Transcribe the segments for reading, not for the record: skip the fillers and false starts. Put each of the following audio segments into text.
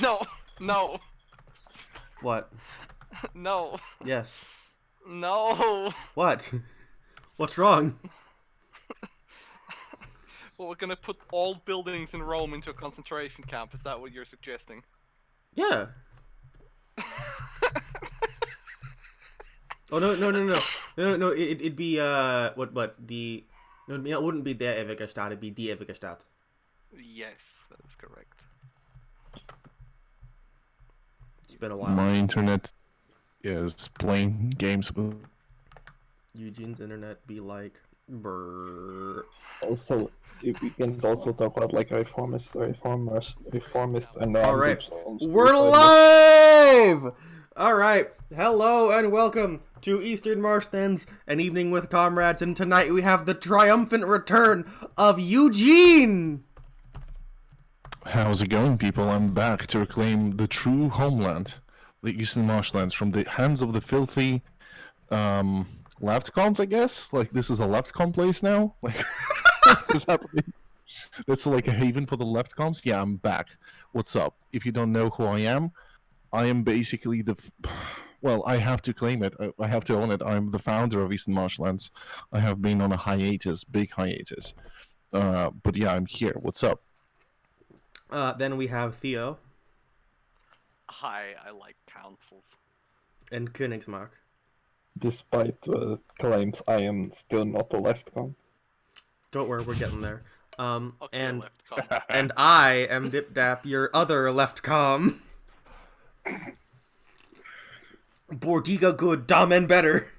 No, no, What? no, Yes. no. What? What's wrong? Well, we're gonna put all buildings in Rome into a concentration camp. Is that what you're suggesting? Yeah. Oh no. It'd be what the no, it wouldn't be der ewige Staat. It'd be die ewige Stadt. Yes, that is correct. It's been a while. My internet is playing games with. Eugene's internet be like brrr. Also, if we can also talk about like reformists, and All right, groups we're live. All right, hello and welcome to Eastern Marshlands, an evening with comrades, and tonight we have the triumphant return of Eugene. How's it going, people? I'm back to reclaim the true homeland, the Eastern Marshlands, from the hands of the filthy leftcons, I guess. Like, this is a leftcon place now? Like, what is happening? It's like a haven for the leftcons? Yeah, I'm back. What's up? If you don't know who I am basically well, I have to claim it. I have to own it. I'm the founder of Eastern Marshlands. I have been on a hiatus, big hiatus. But yeah, I'm here. What's up? Then we have Theo Hi, I like councils. and Königsmark. Despite claims, I am still not a leftcon. Don't worry, we're getting there. Okay, And left com. and I am Dip Dap, your other left com. Bordiga good, dumb and better.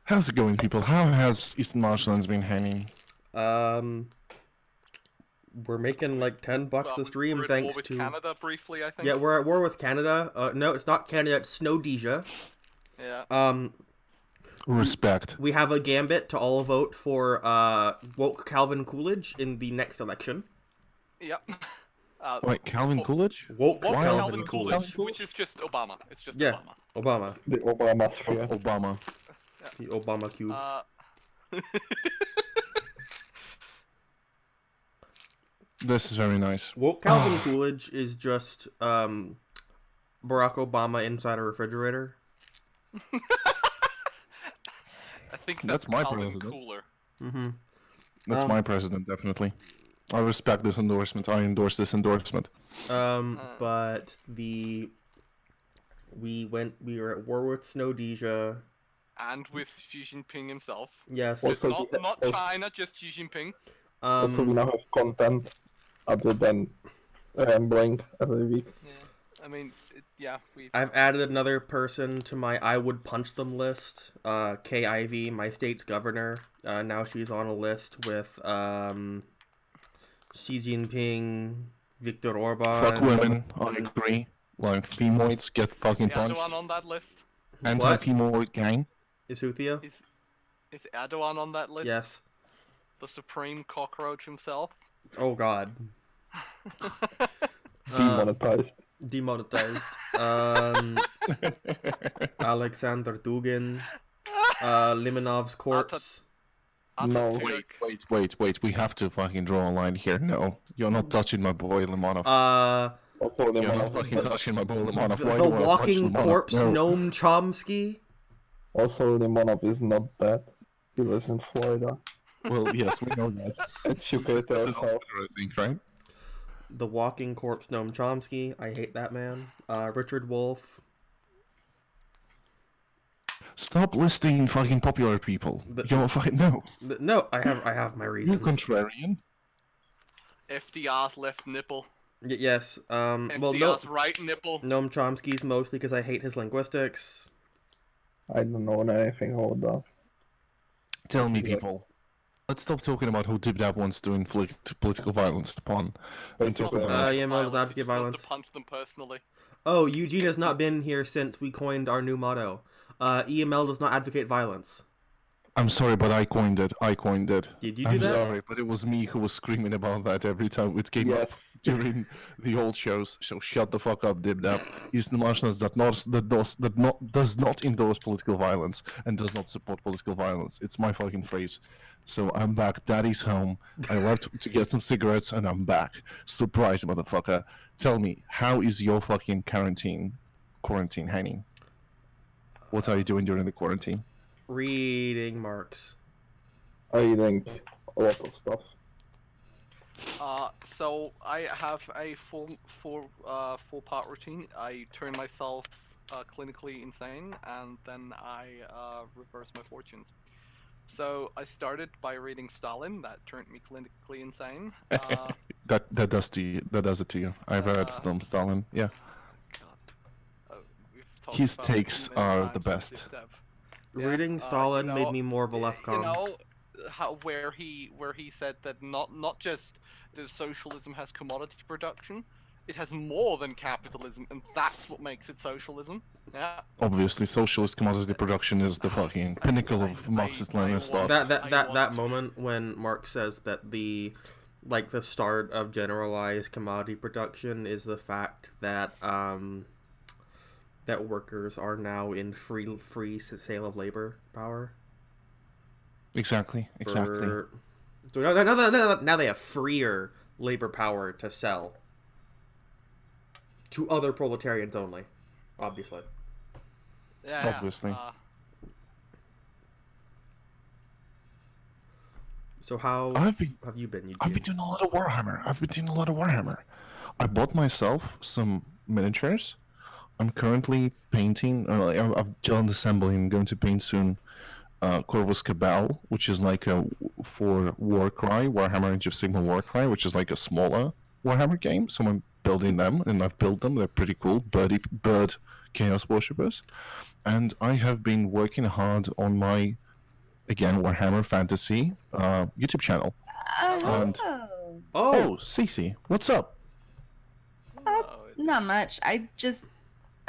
How's it going, people? How has Eastern Marshlands been hanging? We're making like $10 a stream we're at thanks war with to Canada briefly, I think. Yeah, we're at war with Canada. No, it's not Canada, it's Snowdesia. Yeah. Respect. We have a gambit to all vote for woke Calvin Coolidge in the next election. Yep. Wait, Calvin Coolidge? Woke What Why Calvin Calvin Coolidge. Coolidge, which is just Obama. It's just Yeah. Obama. Obama. The Obama sphere. Obama. The Obama cube. This is very nice. Woke Calvin Coolidge is just Barack Obama inside a refrigerator. I think That's that's my Calvin president. Cooler. Mm-hmm. That's Um, my president, definitely. I respect this endorsement. I endorse this endorsement. But we were at war with Snowdesia. And with Xi Jinping himself. Yes. Also, Not China, just Xi Jinping. Also, we now have content other than rambling every week. Yeah. I mean, we. I've added another person to my I would punch them list. Kay Ivey, my state's governor. Now she's on a list with Xi Jinping, Viktor Orban. Fuck women, I agree. Like, femoids get fucking punched. Erdogan on that list? Anti-femoid gang. Is who, Theo? Is Erdogan on that list? Yes. The supreme cockroach himself? Oh god. Demonetized. Demonetized. Alexander Dugin. Limanov's corpse. No. Atatürk. We have to fucking draw a line here. No, you're not touching my boy Limonov. Also, You're not Limonov. fucking touching my boy Limonov. The Why do I touch walking Limonov? corpse No. Noam Chomsky. Also, Limonov is not dead. He lives in Florida. Well, yes, we know that. Educate This is ourselves. I think, right? The walking corpse Noam Chomsky. I hate that man. Richard Wolff. Stop listing fucking popular people. But- You're fucking no. No, I have my You reasons. contrarian. FDR's left nipple. Yes. Well, no. FDR's right nipple. Noam Chomsky's mostly because I hate his linguistics. I don't know anything about that. Tell me, people. Let's stop talking about who Dibdab wants to inflict political violence upon. And talk Basically, about yeah, Mel does Violence, advocate he just wants violence. to punch them personally. Oh, Eugene has not been here since we coined our new motto. EML does not advocate violence. I'm sorry, but I coined it. Did you do I'm that? sorry, but it was me who was screaming about that every time it came Yes. up during the old shows. So shut the fuck up, Dibdab. Eastern Marshlands does not endorse political violence and does not support political violence. It's my fucking phrase. So I'm back. Daddy's home. I left to get some cigarettes, and I'm back. Surprise, motherfucker. Tell me, how is your fucking quarantine, Henning? What are you doing during the quarantine? Reading marks. I think a lot of stuff. So I have a four-part routine. I turn myself clinically insane, and then I reverse my fortunes. So I started by reading Stalin. That turned me clinically insane. That does it to you. I've read Stalin. Yeah, God. We've talked his about it takes many are times the in best. deep depth. Reading Stalin made me more of a left You com. know how where he said that not just does socialism has commodity production, it has more than capitalism, and that's what makes it socialism. Yeah. Obviously, socialist commodity production is the fucking pinnacle of Marxist-Leninist thought. That moment when Marx says that the start of generalized commodity production is the fact that that workers are now in free sale of labor power. Exactly. So now they have freer labor power to sell to other proletarians only, obviously. Yeah. Obviously. So how have you been? Eugene? I've been doing a lot of Warhammer. I bought myself some miniatures. I'm currently painting. I'm done assembling. I'm going to paint soon. Corvus Cabal, which is like for Warhammer Age of Sigmar Warcry, which is like a smaller Warhammer game. So I'm building them, and I've built them. They're pretty cool. Bird Chaos Worshippers. And I have been working hard on my, again, Warhammer Fantasy YouTube channel. And, oh, Cece, what's up? Not much. I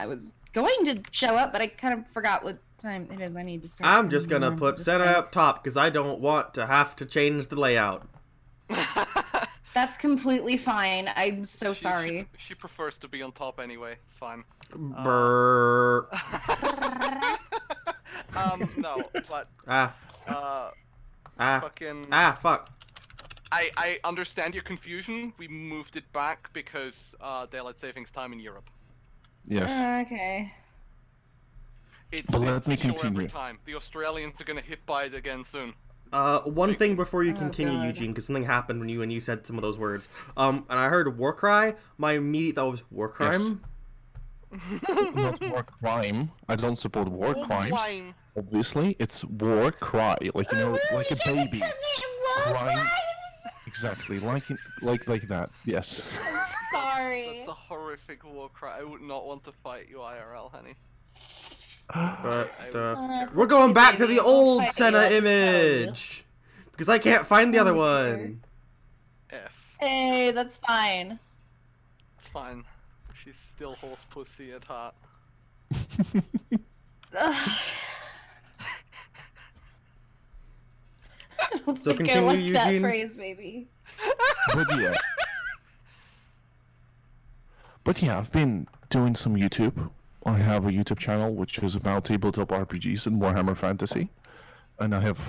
was going to show up, but I kind of forgot what time it is. I need to start. I'm just gonna put Senna up top because I don't want to have to change the layout. That's completely fine. I'm so sorry. She prefers to be on top anyway. It's fine. Brrr. No, but fucking. Fuck. I understand your confusion. We moved it back because daylight savings time in Europe. Yes. Okay. It's let me sure continue. every time. The Australians are gonna hit by it again soon. One thing before you continue, God. Eugene, because something happened when you said some of those words. And I heard war cry. My immediate thought was war crime. Not war crime. I don't support war crimes. Wine. Obviously, it's war cry, like like a baby. Crying. Exactly, like that. Yes. Sorry. That's a horrific war cry. I would not want to fight you IRL, honey. But That's we're going okay, back to baby. the I'll old fight you. Senna I'll just tell you. image because I can't find the other dear. one. F. Hey, that's fine. It's fine. She's still horse pussy at heart. I don't So think I continue, like that Eugene. phrase, baby. But yeah, I've been doing some YouTube. I have a YouTube channel which is about tabletop RPGs and Warhammer Fantasy, and I have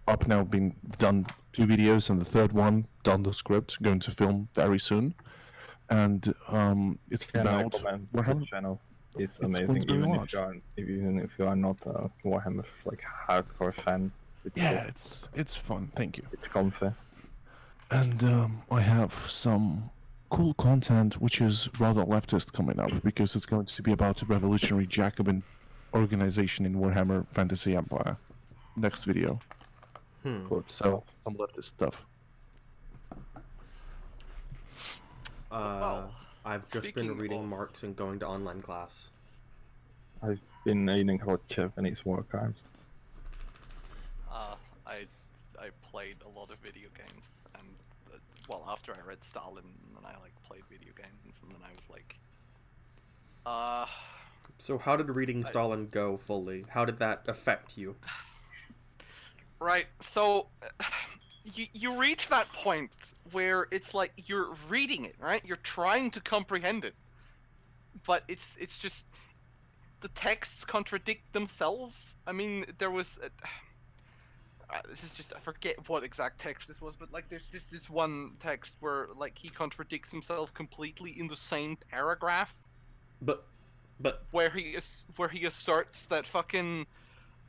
up now been done 2 videos, and the third one done the script, going to film very soon. And it's about Warhammer. Channel is It's amazing, very even large. if you are not a Warhammer like hardcore fan. It's Yeah, cool. it's fun. Thank you. It's comfy. And I have some cool content which is rather leftist coming up because it's going to be about a revolutionary Jacobin organization in Warhammer Fantasy Empire. Next video. Cool. So some leftist stuff. I've just been speaking reading of- Marx and going to online class. I've been reading about Japanese war crimes. I played a lot of video games, and well, after I read Stalin, then I like played video games, and then I was like, So how did reading Stalin go fully? How did that affect you? right. So you reach that point where it's like you're reading it, right? You're trying to comprehend it, but it's just the texts contradict themselves. I mean, there was. this is just, I forget what exact text this was, but like there's this one text where like he contradicts himself completely in the same paragraph, But where he asserts that fucking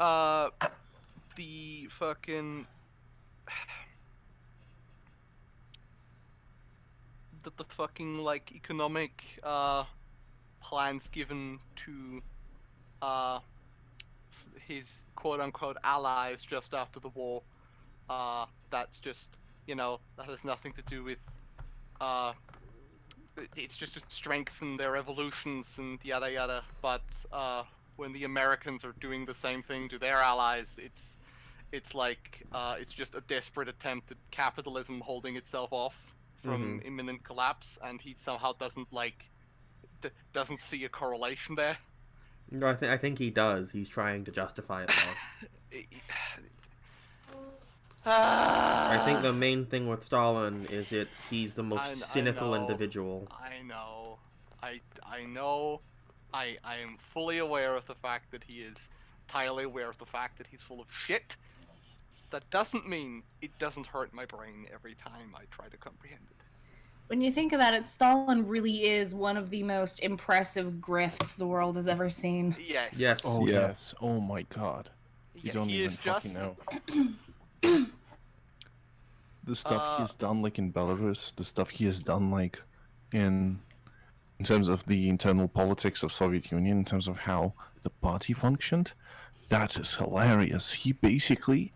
uh the fucking that the fucking like economic plans given to uh his quote unquote allies just after the war, that's just, that has nothing to do with uh it's just to strengthen their evolutions and yada yada. But when the Americans are doing the same thing to their allies, it's like it's just a desperate attempt at capitalism holding itself off from imminent collapse, and he somehow doesn't doesn't see a correlation there. no, I think he does. He's trying to justify it though. I think the main thing with Stalin is he's the most cynical individual. I know. I know. I am fully aware of the fact that he is entirely aware of the fact that he's full of shit. That doesn't mean it doesn't hurt my brain every time I try to comprehend it. When you think about it, Stalin really is one of the most impressive grifts the world has ever seen. Yes. Yes. Oh Yes. yes. Oh my god. You don't he even is fucking just know. The stuff he has done, like in Belarus, the stuff he has done, like in terms of the internal politics of Soviet Union, in terms of how the party functioned, that is hilarious. He basically,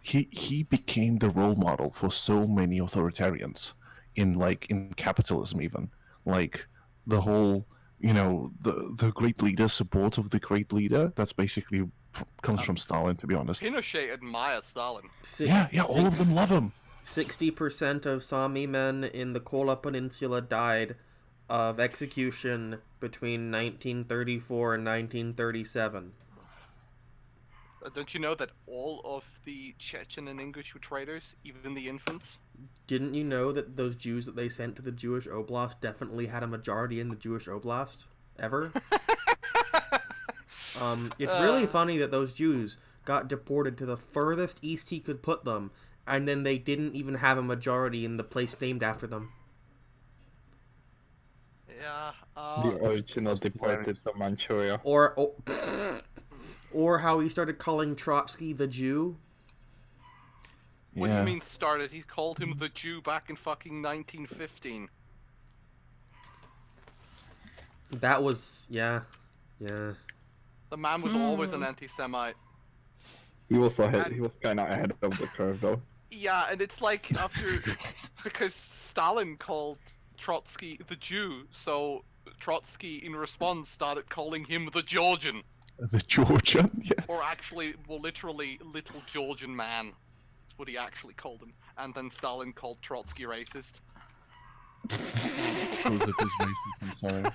he became the role model for so many authoritarians in capitalism, even like the whole, the great leader support of the great leader. That's basically comes from Stalin, to be honest. Pinochet admires Stalin. Yeah, all of them love him. 60% of Sami men in the Kola Peninsula died of execution between 1934 and 1937. Don't you know that all of the Chechen and Ingush were traitors, even the infants? Didn't you know that those Jews that they sent to the Jewish Oblast definitely had a majority in the Jewish Oblast? Ever? It's really funny that those Jews got deported to the furthest east he could put them, and then they didn't even have a majority in the place named after them. Yeah. The original deported to Manchuria. Or how he started calling Trotsky the Jew. What do you mean started? He called him the Jew back in fucking 1915. That was, yeah. The man was always an anti-Semite. He was ahead. He was kind of ahead of the curve, though. Yeah, and it's like because Stalin called Trotsky the Jew, so Trotsky in response started calling him the Georgian. The Georgian, yes. Or actually, well, literally, little Georgian man. That's what he actually called him. And then Stalin called Trotsky racist. Proves it is racist, I'm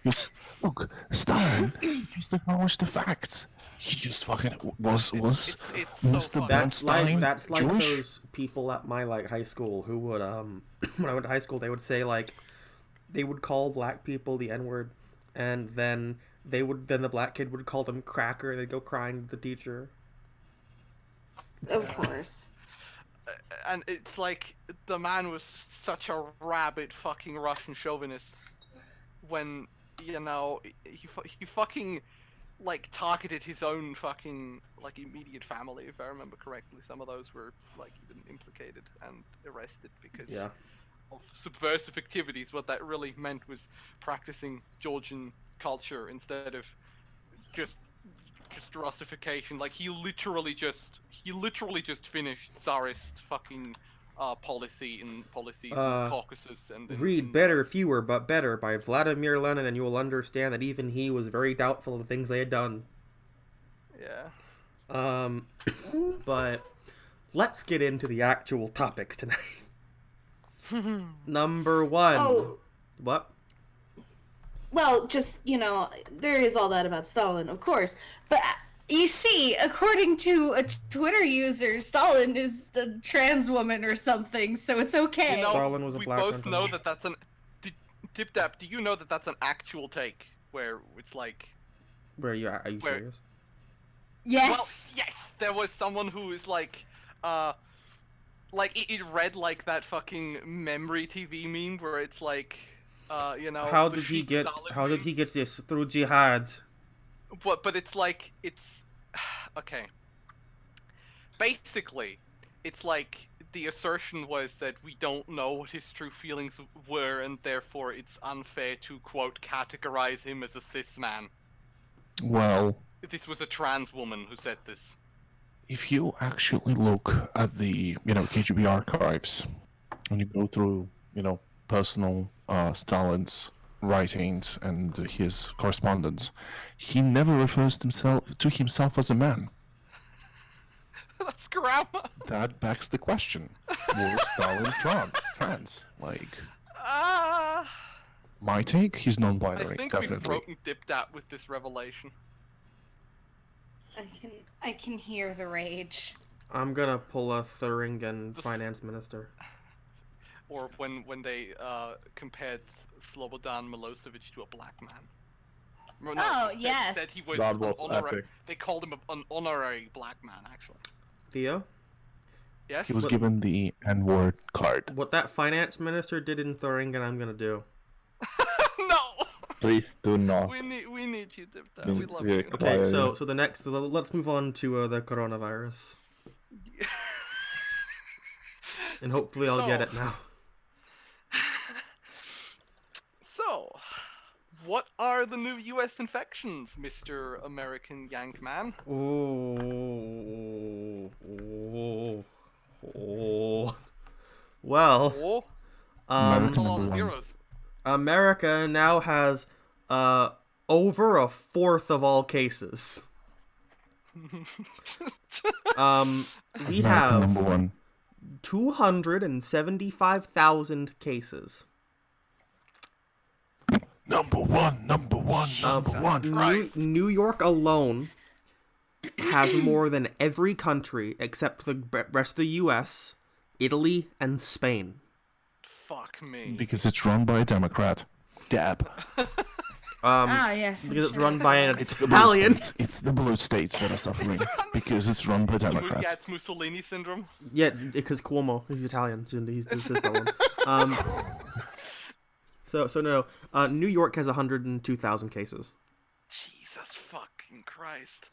sorry. Look, Stalin, just acknowledge the facts. He just fucking was It's so Mr. fucking- That's Bernstein like Jewish? those people at my high school who would when I went to high school they would say they would call black people the N-word, and then the black kid would call them cracker and they'd go crying to the teacher. Of course. And it's like, the man was such a rabid fucking Russian chauvinist when, he fucking, targeted his own fucking, immediate family, if I remember correctly. Some of those were, even implicated and arrested because of subversive activities. What that really meant was practicing Georgian culture instead of just Russification. He literally just finished Tsarist fucking policies in Caucasus and Read Better, Fewer, But Better by Vladimir Lenin, and you will understand that even he was very doubtful of the things they had done. Yeah. But let's get into the actual topics tonight. Number one. Oh. What? Well, just, there is all that about Stalin, of course. But you see, according to a Twitter user, Stalin is the trans woman or something, so it's okay. Stalin was a we black both gentleman. know that that's an... Tip-Tap, do you know that that's an actual take? Where it's like... Are you serious? Yes. Well, yes, there was someone who is like it read like that fucking memory TV meme where it's like, How the did he sheet get? Stalin How did meme. he get this through jihad? But it's like it's okay. Basically, it's like the assertion was that we don't know what his true feelings were, and therefore it's unfair to quote categorize him as a cis man. Well, This was a trans woman who said this. if you actually look at the KGB archives and you go through personal Stalin's writings and his correspondence, he never refers to himself as a man. That's grammar. That begs the question: was Stalin trans? Like, my take, he's I non-binary, think we've definitely. broken Dipdat with this revelation. I can hear the rage. I'm gonna pull a Thuringen finance minister. Or when they compared Slobodan Milosevic to a black man. No, Oh, said, yes. Said he was That an was honorary. epic. They called him an honorary black man, actually. Theo, Yes. He was given the N-word card. what that finance minister did in Thuringen, I'm gonna do. No. Please do not. We need you, Dipdat. We- We love we- you. Okay, Why- so the next, let's move on to the coronavirus, and hopefully I'll get So- it now. So, what are the new U.S. infections, Mr. American Yank Man? Oh. Well, Oh, American all number the one. zeros. America now has over a fourth of all cases. We American have number one. 275,000 cases. Number one. Number one. Christ. New York alone has more than every country except the rest of the U.S., Italy, and Spain. Fuck me. Because it's run by a Democrat. Dab. Yes. I'm Because it's sure. run by an It's the Italian. blue states. It's the blue states that are suffering because it's run by Yeah, Democrats. it's Mussolini syndrome. Yeah, because Cuomo, he's Italian, so he's this is problem. So no, New York has 102,000 cases. Jesus fucking Christ.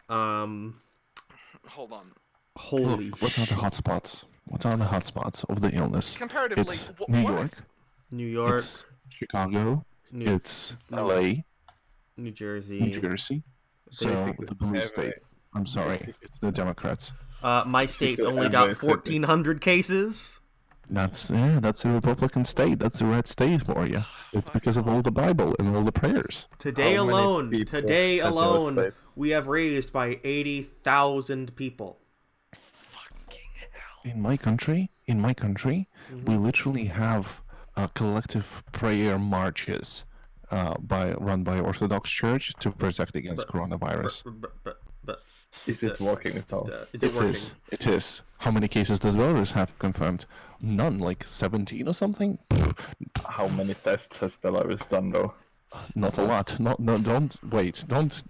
Hold on. Holy Look, what are the hotspots? What are the hotspots of the illness? Comparatively, It's what New is- York. New York, It's Chicago. New, It's LA. New Jersey. New Jersey. So Basically the blue every- state. I'm sorry, it's the Democrats. My state's Basically only got every city. 1,400 cases. That's a Republican state. That's a red state for you. It's because of all the Bible and all the prayers. Today How many alone, people today has your alone, state? we have raised by 80,000 people. Fucking hell. In my country, we literally have collective prayer marches run by Orthodox Church to protect against coronavirus. But Is it working at all? is it working? It is. How many cases does Belarus have confirmed? None, like 17 or something? How many tests has Belarus done though? Not a lot. No, don't wait. Don't.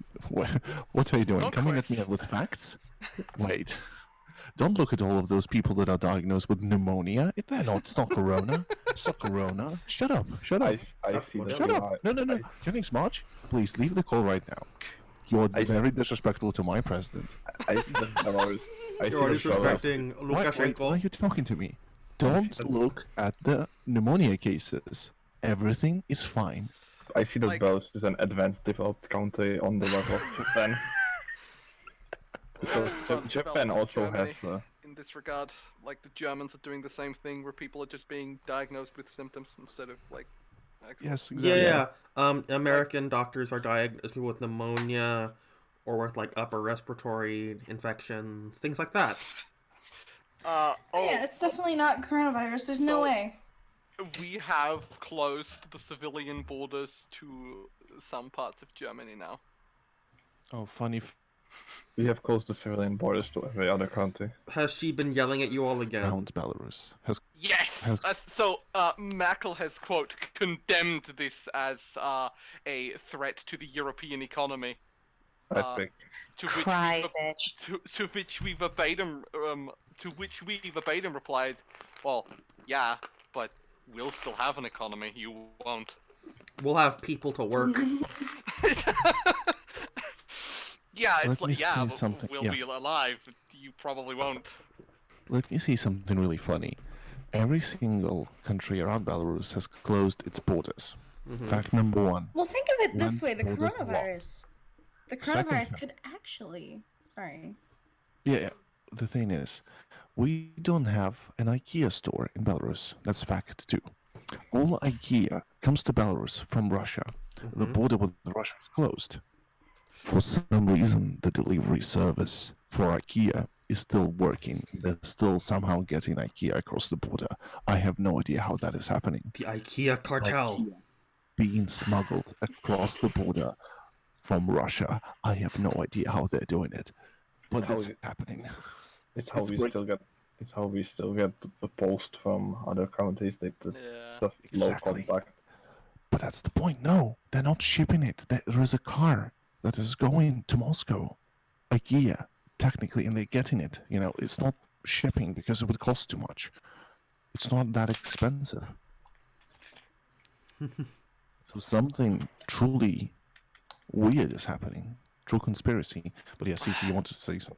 What are you doing? Don't Coming at me question. with facts? Wait. Don't look at all of those people that are diagnosed with pneumonia. It's not corona. It's not corona. Shut up. Shut up. I see that. Shut you up. are- No. I- Getting smart? Please leave the call right now. You're I see- very disrespectful to my president. I see that Belarus. I see You're that Belarus. disrespecting Why are Lukashenko. you talking to me? Don't look at the pneumonia cases. Everything is fine. I see that Like- Belarus is an advanced developed country on the level of Japan. Because Advanced Japan developed also Germany. has. In this regard, like the Germans are doing the same thing where people are just being diagnosed with symptoms instead of like. actual- Yes, Yeah, exactly. yeah. American doctors are diagnosing people with pneumonia or with like upper respiratory infections, things like that. Oh, Yeah, it's definitely not coronavirus. There's no So- way. we have closed the civilian borders to some parts of Germany now. Oh, funny. We have closed the civilian borders to every other country. Has she been yelling at you all again? Around Belarus has Yes. Has- So Merkel has condemned this as a threat to the European economy. Epic. to which Cry, we bitch. to which we verbatim replied, "Well, yeah, but we'll still have an economy. You won't." We'll have people to work. Yeah, it's Let me like yeah, say but something, we'll yeah. be alive. You probably won't. Let me say something really funny. Every single country around Belarus has closed its borders. Fact number one. Well, think of it this way: the Borders locked. coronavirus. The Second coronavirus fact. could actually. Sorry. Yeah, the thing is, we don't have an IKEA store in Belarus. That's fact two. All IKEA comes to Belarus from Russia. The border with Russia is closed. For some reason, the delivery service for IKEA is still working. They're still somehow getting IKEA across the border. I have no idea how that is happening. The IKEA cartel. IKEA being smuggled across the border from Russia. I have no idea how they're doing it, but How it's is it- happening. It's how It's we great. still get. It's how we still get the post from other countries that Yeah. just low Exactly. contact. But that's the point. No, they're not shipping it. There is a car that is going to Moscow, IKEA, technically, and they're getting it. You know, it's not shipping because it would cost too much. It's not that expensive. So something truly weird is happening. True conspiracy. But yeah, Cece, you wanted to say something.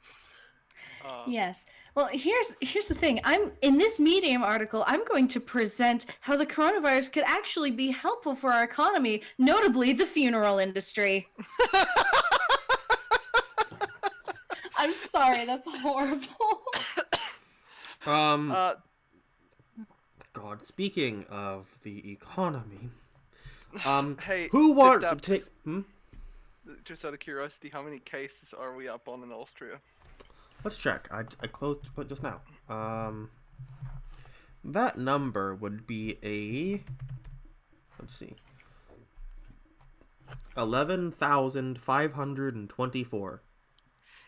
Yes. Well, here's the thing. I'm in this Medium article. I'm going to present how the coronavirus could actually be helpful for our economy, notably the funeral industry. I'm sorry, that's horrible. Uh, God, speaking of the economy, hey, who wants to Dip-Dap, take? just out of curiosity, how many cases are we up on in Austria? Let's check. I closed it just now. That number would be a. Let's see. 11,524.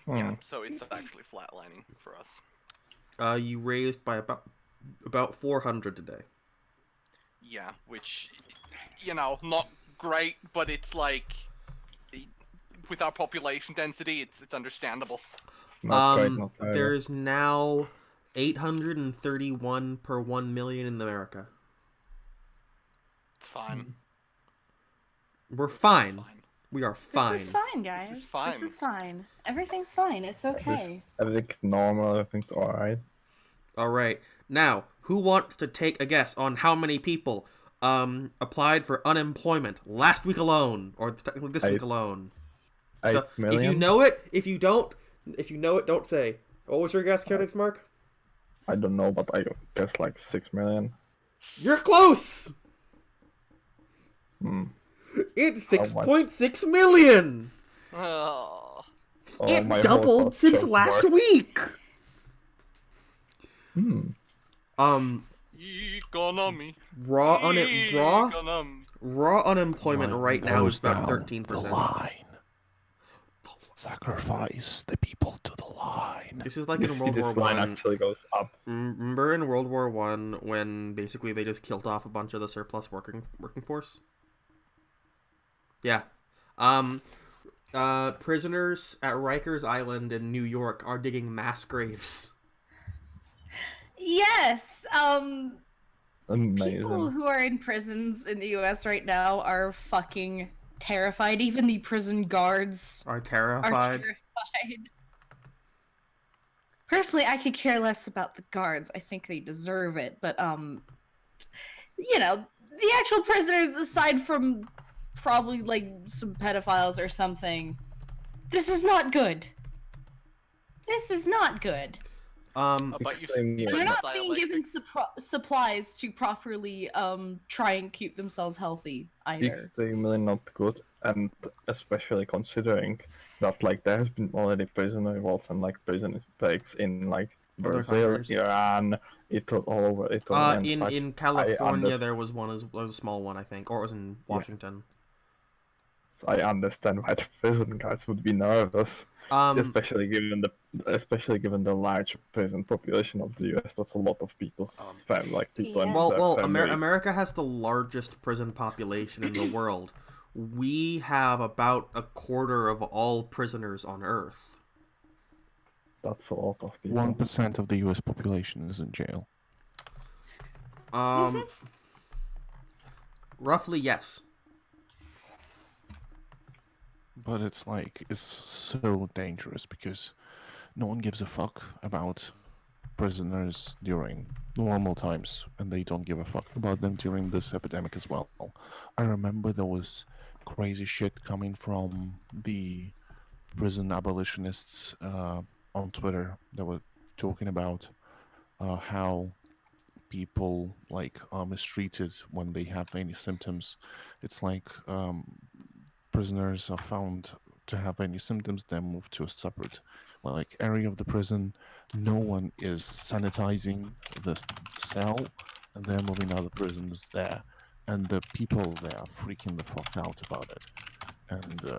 Yeah, so it's actually flatlining for us. You raised by about 400 today. Yeah, which, not great, but it's like, with our population density, it's understandable. Not great, not terrible. There's now 831 per 1 million in America. It's fine. We're fine. It's fine. We are fine. This is fine, guys. This is fine. This is fine. Everything's fine. It's okay. Everything's normal. Everything's alright. All right. Now, who wants to take a guess on how many people applied for unemployment last week alone, or technically this week alone? 8 million. If you know it, if you know it, don't say. What was your guess, Königsmark? I don't know, but I guess like 6 million. You're close. Hmm. It's How much? 6.6 million. Oh. Oh, It my doubled heart since just last worked. week. Economy. Raw Economy. unemployment right now is about The 13%. line. Sacrifice the people to the line. This is like You in see World this War line One. actually goes up. Remember in World War One when basically they just killed off a bunch of the surplus working force? Yeah. Prisoners at Rikers Island in New York are digging mass graves. Yes. Amazing. People who are in prisons in the US right now are fucking terrified. Even the prison guards Are are terrified. terrified. Personally, I could care less about the guards. I think they deserve it, but the actual prisoners, aside from probably like some pedophiles or something, this is not good. This is not good. But you Explain And they're not being given dialectics. supplies to properly try and keep themselves healthy either. Extremely not good, and especially considering that like there has been already prison revolts and like prison breaks in like Other Brazil, countries. Iran, Italy, all over Italy. And such. In California underst- there was a small one, I think, or it was in Washington. I understand why the prison guards would be nervous, especially given the large prison population of the US. That's a lot of people's people Yeah. and Well, their families. America has the largest prison population in the world. we have about a quarter of all prisoners on Earth. That's a lot of people. 1% of the U.S. population is in jail. Roughly, yes. But it's so dangerous because no one gives a fuck about prisoners during normal times, and they don't give a fuck about them during this epidemic as well. I remember there was crazy shit coming from the prison abolitionists on Twitter that were talking about how people are mistreated when they have any symptoms. It's like prisoners are found to have any symptoms, then move to a separate area of the prison. No one is sanitizing the cell, and they're moving other prisoners there, and the people there are freaking the fuck out about it, and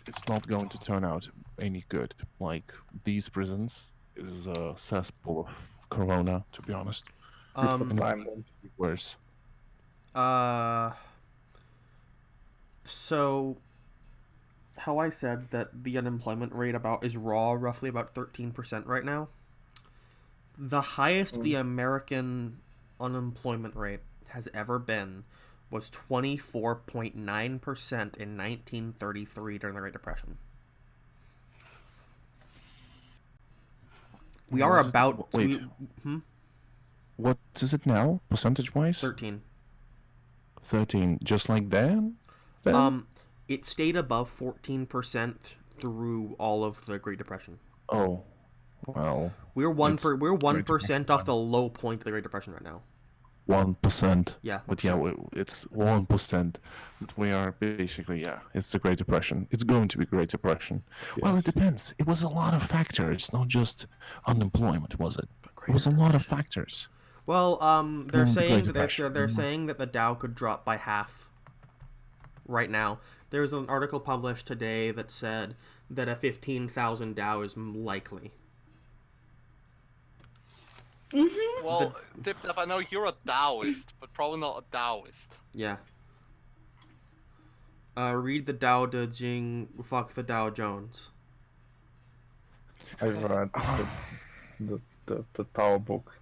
it's not going to turn out any good. These prisons is a cesspool of corona, to be honest. It's a And time it's gonna be worse. So how I said that the unemployment rate is roughly about 13% right now. The highest the American unemployment rate has ever been was 24.9% in 1933 during the Great Depression. We are about wait. What is it now, percentage-wise? 13. 13, just like then? It stayed above 14% through all of the Great Depression. Oh, well. We're 1% off the low point of the Great Depression right now. 1%. Yeah. But yeah, it's 1%. We are basically, it's the Great Depression. It's going to be Great Depression. Yes. Well, it depends. It was a lot of factors, not just unemployment, was it? It was a lot of factors. Well, they're saying that the Dow could drop by half right now. There's an article published today that said that a 15,000 Dow is likely. Mm-hmm. Well, Dip, I know you're a Taoist, but probably not a Taoist. Yeah. Read the Dow De Jing, fuck the Dow Jones. I read the Tao book.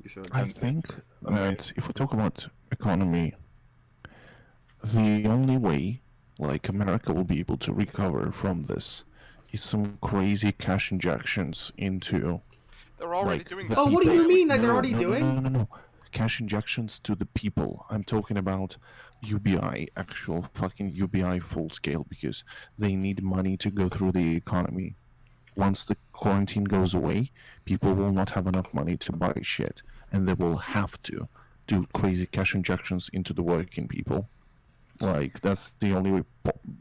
You should. I think that if we talk about economy, the only way America will be able to recover from this is some crazy cash injections into. They're already doing that. Oh, what do you mean? They're already doing? No. Cash injections to the people. I'm talking about UBI, actual fucking UBI full scale, because they need money to go through the economy. Once the quarantine goes away, people will not have enough money to buy shit, and they will have to do crazy cash injections into the working people. That's the only way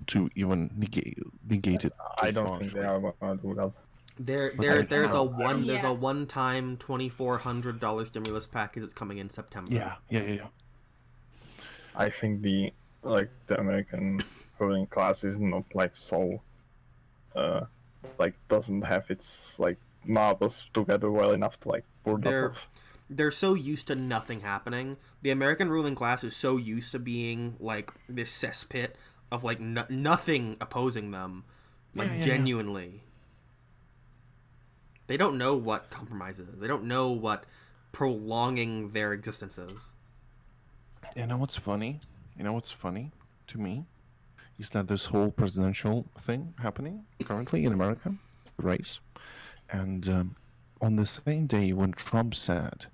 to even negate it. I don't think they are going to do that. There's a one-time $2,400 stimulus package that's coming in September. Yeah. I think the American ruling class is not so doesn't have its marbles together well enough to pull that off. They're so used to nothing happening. The American ruling class is so used to being this cesspit of nothing opposing them, genuinely. They don't know what compromise is. They don't know what prolonging their existence is. You know what's funny? To me is that this whole presidential thing happening currently in America, race, and on the same day when Trump said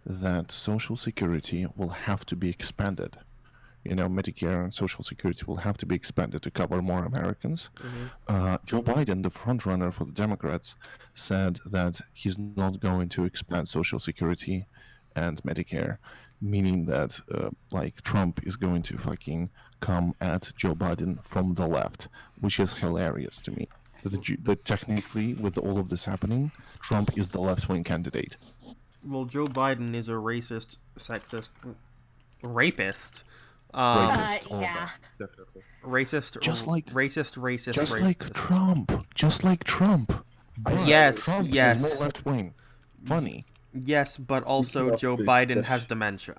that Social Security will have to be expanded, Medicare and Social Security will have to be expanded to cover more Americans. Mm-hmm. Joe Biden, the frontrunner for the Democrats, said that he's not going to expand Social Security and Medicare, meaning that Trump is going to fucking come at Joe Biden from the left, which is hilarious to me. That technically, with all of this happening, Trump is the left-wing candidate. Well, Joe Biden is a racist, sexist, rapist. Yeah. Definitely. Racist, Just like Trump. Yes, Trump yes. is more left-wing. Funny. Yes, but also Joe Biden has dementia.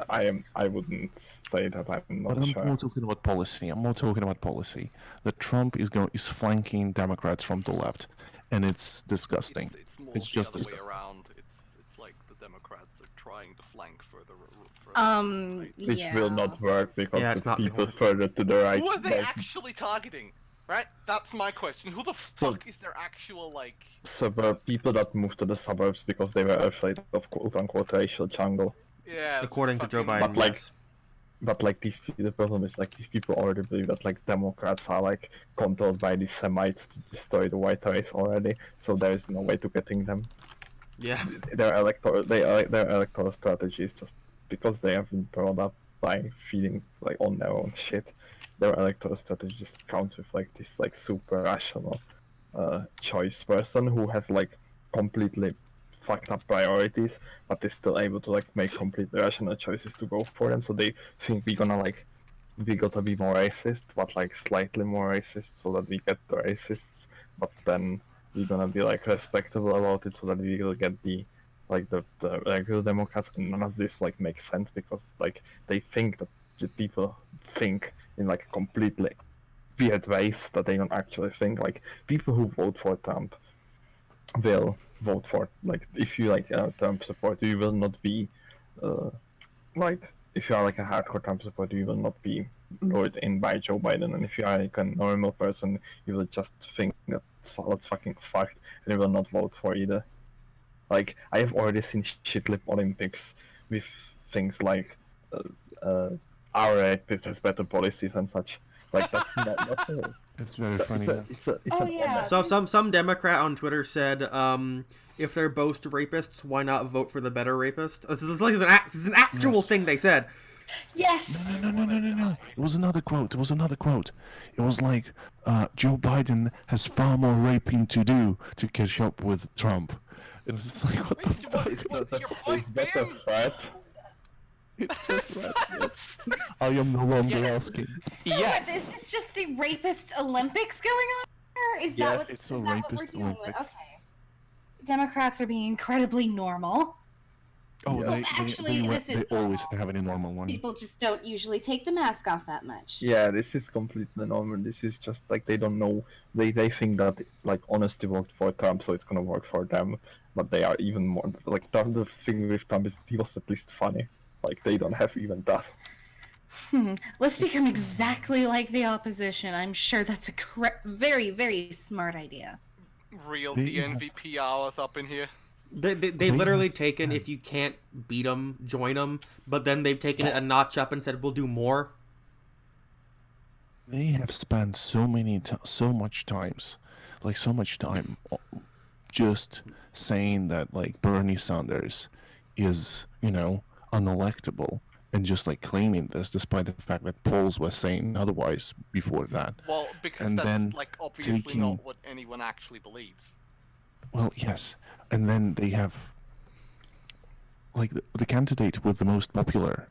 I wouldn't say that. I'm But not I'm sure. more talking about policy. I'm more talking about policy. That Trump is flanking Democrats from the left, and it's disgusting. It's more It's the just other way disgusting. around. It's like the Democrats are trying to flank further right. Which Yeah. will not work because Yeah, it's the not people going to. further to the right. Who are they like- actually targeting? Right? That's my question. Who the So- fuck is their actual like? suburb people that moved to the suburbs because they were afraid of quote-unquote racial jungle. Yeah. According to Joe fucking- Biden, But, like, yes. But like the problem is like these people already believe that like Democrats are like controlled by the Semites to destroy the white race already, so there is no way to getting them. Yeah. Their electoral strategy is just because they have been brought up by feeding like on their own shit. Their electoral strategy just counts with like this like super rational choice person who has like completely fucked up priorities, but is still able to like make completely rational choices to go for them. So they think we gotta be more racist, but like slightly more racist, so that we get the racists, but then we're gonna be like respectable about it, so that we will get the regular Democrats. And none of this like makes sense because like they think that the people think in like a completely weird ways that they don't actually think. Like people who vote for Trump will vote for, like, if you like Trump supporter, you will not be like, if you are like a hardcore Trump supporter, you will not be lured in by Joe Biden, and if you are like a normal person, you will just think that that's fucking fucked, and you will not vote for either. Like, I have already seen shitlip Olympics with things like our rapist has better policies and such. Like that's a, It's very funny. it's an yeah. honest- So some Democrat on Twitter said, if they're both rapists, why not vote for the better rapist? This is like this is an actual Yes. thing they said. Yes. No. It was another quote. It was like, Joe Biden has far more raping to do to catch up with Trump. And it's like, what the Wait, fuck? what's your point, is that a man? threat? It's a threat, yes. I am no longer asking. So what, is this just the rapist Olympics going on? Or is that Yes, what, it's is a that what we're rapist dealing with? Olympics. Okay. Democrats are being incredibly normal. Oh, Yes. Actually, this they is always normal. have any normal one. People just don't usually take the mask off that much. Yeah, this is completely normal. This is just like they don't know. They think that like honesty worked for Trump, so it's gonna work for them. But they are even more like the thing with Trump is he was at least funny. Like they don't have even that. Let's become exactly like the opposition. I'm sure that's a very, very smart idea. Real They- DNVP hours up in here. They've literally taken, if you can't beat them, join them, but then they've taken it a notch up and said, we'll do more. They have spent so much time just saying that like Bernie Sanders is, unelectable, and just like claiming this despite the fact that polls were saying otherwise before that. Well, because And that's then like obviously taking- not what anyone actually believes. Well, yes, and then they have like the candidate with the most popular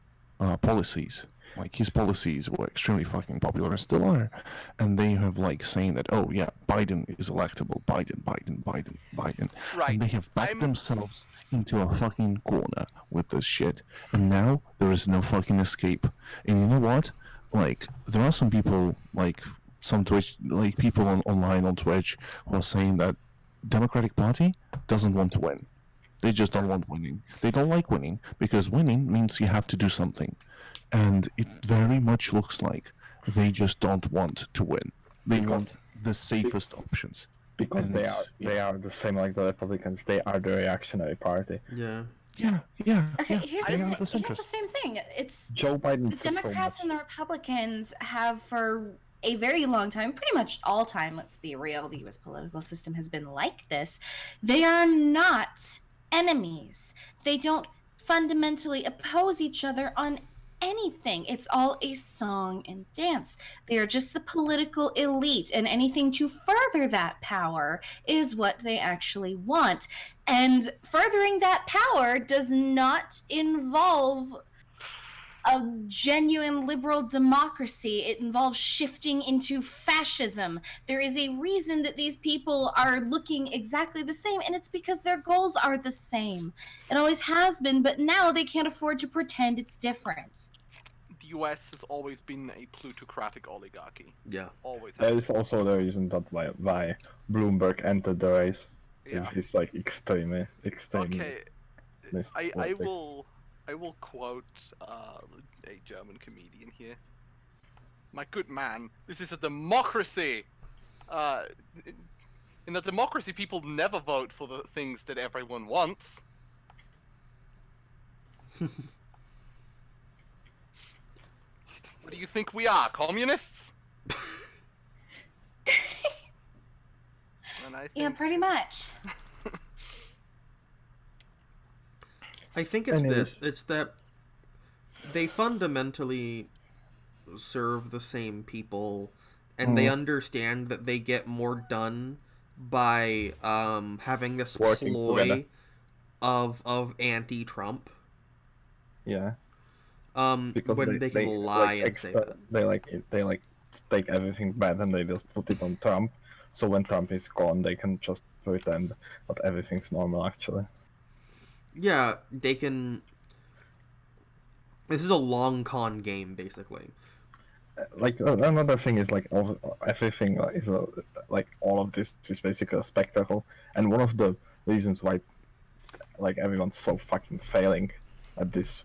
policies. Like his policies were extremely fucking popular and still are, and they have like saying that, oh yeah, Biden is electable, Biden, Right. and they have backed I'm- themselves into a fucking corner with this shit, and now there is no fucking escape. And you know what? Like there are some people, like some Twitch, like people online on Twitch, who are saying that Democratic Party doesn't want to win. They just don't want winning. They don't like winning because winning means you have to do something. And it very much looks like they just don't want to win. They want the safest options. Because And, they are the same like the Republicans. They are the reactionary party. Yeah. Yeah. Okay, yeah. here's they the, have here's this the interest. same thing. It's Joe Biden the said so Democrats much. and the Republicans have for a very long time, pretty much all time, let's be real, the US political system has been like this. They are not enemies. They don't fundamentally oppose each other on anything. It's all a song and dance. They are just the political elite, and anything to further that power is what they actually want. And furthering that power does not involve a genuine liberal democracy. It involves shifting into fascism. There is a reason that these people are looking exactly the same, and it's because their goals are the same. It always has been, but now they can't afford to pretend it's different. The US has always been a plutocratic oligarchy. Yeah. Always That has. is also the reason that why Bloomberg entered the race. Yeah. With his like extreme. Okay. I politics. will quote a German comedian here. My good man, this is a democracy. In a democracy, people never vote for the things that everyone wants. What do you think we are, communists? And I think... Yeah, pretty much. I think it's And it this. is- It's that they fundamentally serve the same people, and they understand that they get more done by having this Working ploy together. of anti-Trump. Yeah. Because when they can lie and say that. They take everything bad and they just put it on Trump. So when Trump is gone, they can just pretend that everything's normal. Actually, Yeah, they can. This is a long con game, basically. like another thing is like everything is like all of this is basically a spectacle, and one of the reasons why like everyone's so fucking failing at this,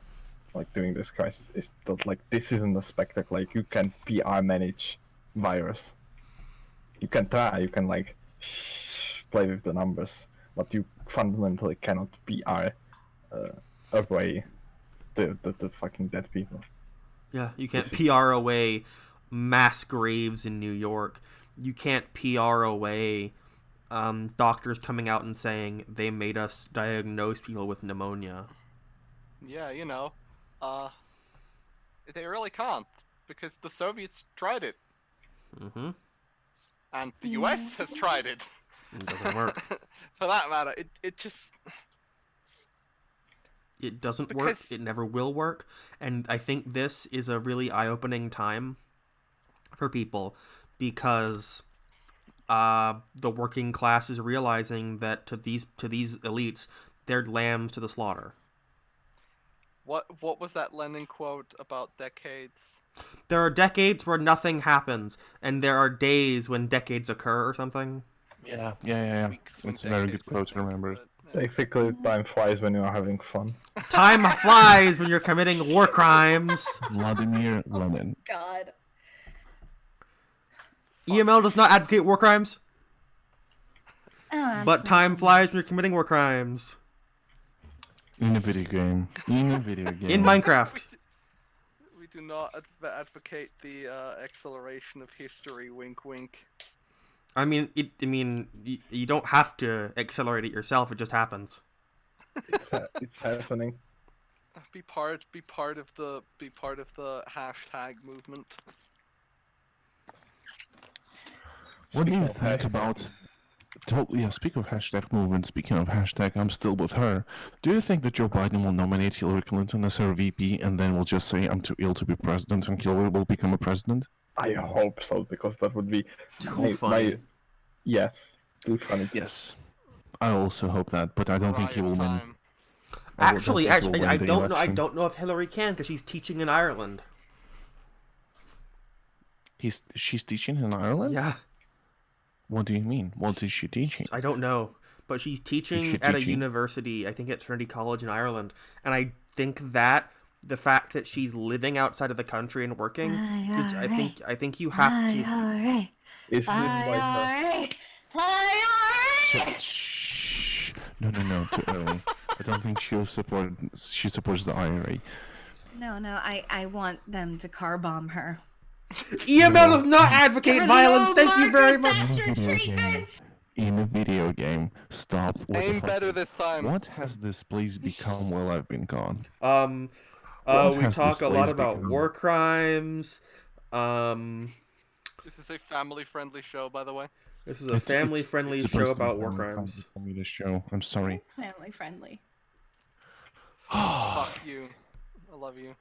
like during this crisis, is that like this isn't a spectacle. Like you can PR manage virus. You can try, you can like play with the numbers, but you fundamentally cannot PR away the fucking dead people. Yeah, you can't PR away mass graves in New York. You can't PR away doctors coming out and saying they made us diagnose people with pneumonia. Yeah, you know, they really can't, because the Soviets tried it, Mm-hmm. and the US has tried it. It doesn't work. For that matter, it just... It doesn't work. Because- It never will work. And I think this is a really eye-opening time for people because the working class is realizing that to these elites, they're lambs to the slaughter. What was that Lenin quote about decades? There are decades where nothing happens, and there are days when decades occur or something. Yeah. Weeks when It's a very good decades quote to occur, remember. but, yeah. Basically, time flies when you are having fun. Time flies when you're committing war crimes. Vladimir Lenin. God. EML does not advocate war crimes, Oh, but time flies when you're committing war crimes. In a video game. In Minecraft. We do not advocate the acceleration of history. Wink, wink. I mean, you don't have to accelerate it yourself. It just happens. It's happening. Be part of the hashtag movement. What do you Speaking of think hashtag- about... Totally, speaking of hashtag movement, speaking of hashtag I'm still with her, do you think that Joe Biden will nominate Hillary Clinton as her VP and then will just say I'm too ill to be president and Hillary will become a president? I hope so, because that would be Too funny. Yes, too funny. Yes. I also hope that, but I don't think he will Riot win. time. Actually, think he will win I the don't know. I election. don't know if Hillary can because she's teaching in Ireland. She's teaching in Ireland? Yeah, What do you mean? What is she teaching? I don't know, but she's teaching she at a teaching? university. I think at Trinity College in Ireland, and I think that the fact that she's living outside of the country and working, I think you have to. Alright. Is this like Shh. No, too early. I don't think she supports the IRA. No, I want them to car bomb her. EML does not advocate For the violence. old Thank you very Margaret much. Thatcher treatments! In a video game. Stop. What the Aim fuck? better this time. What has this place become while I've been gone? We has talk this a lot place about become? war crimes. This is a family-friendly show, by the way. This is a family-friendly show about war crimes. This show. I'm sorry. Family friendly. Fuck you. I love you.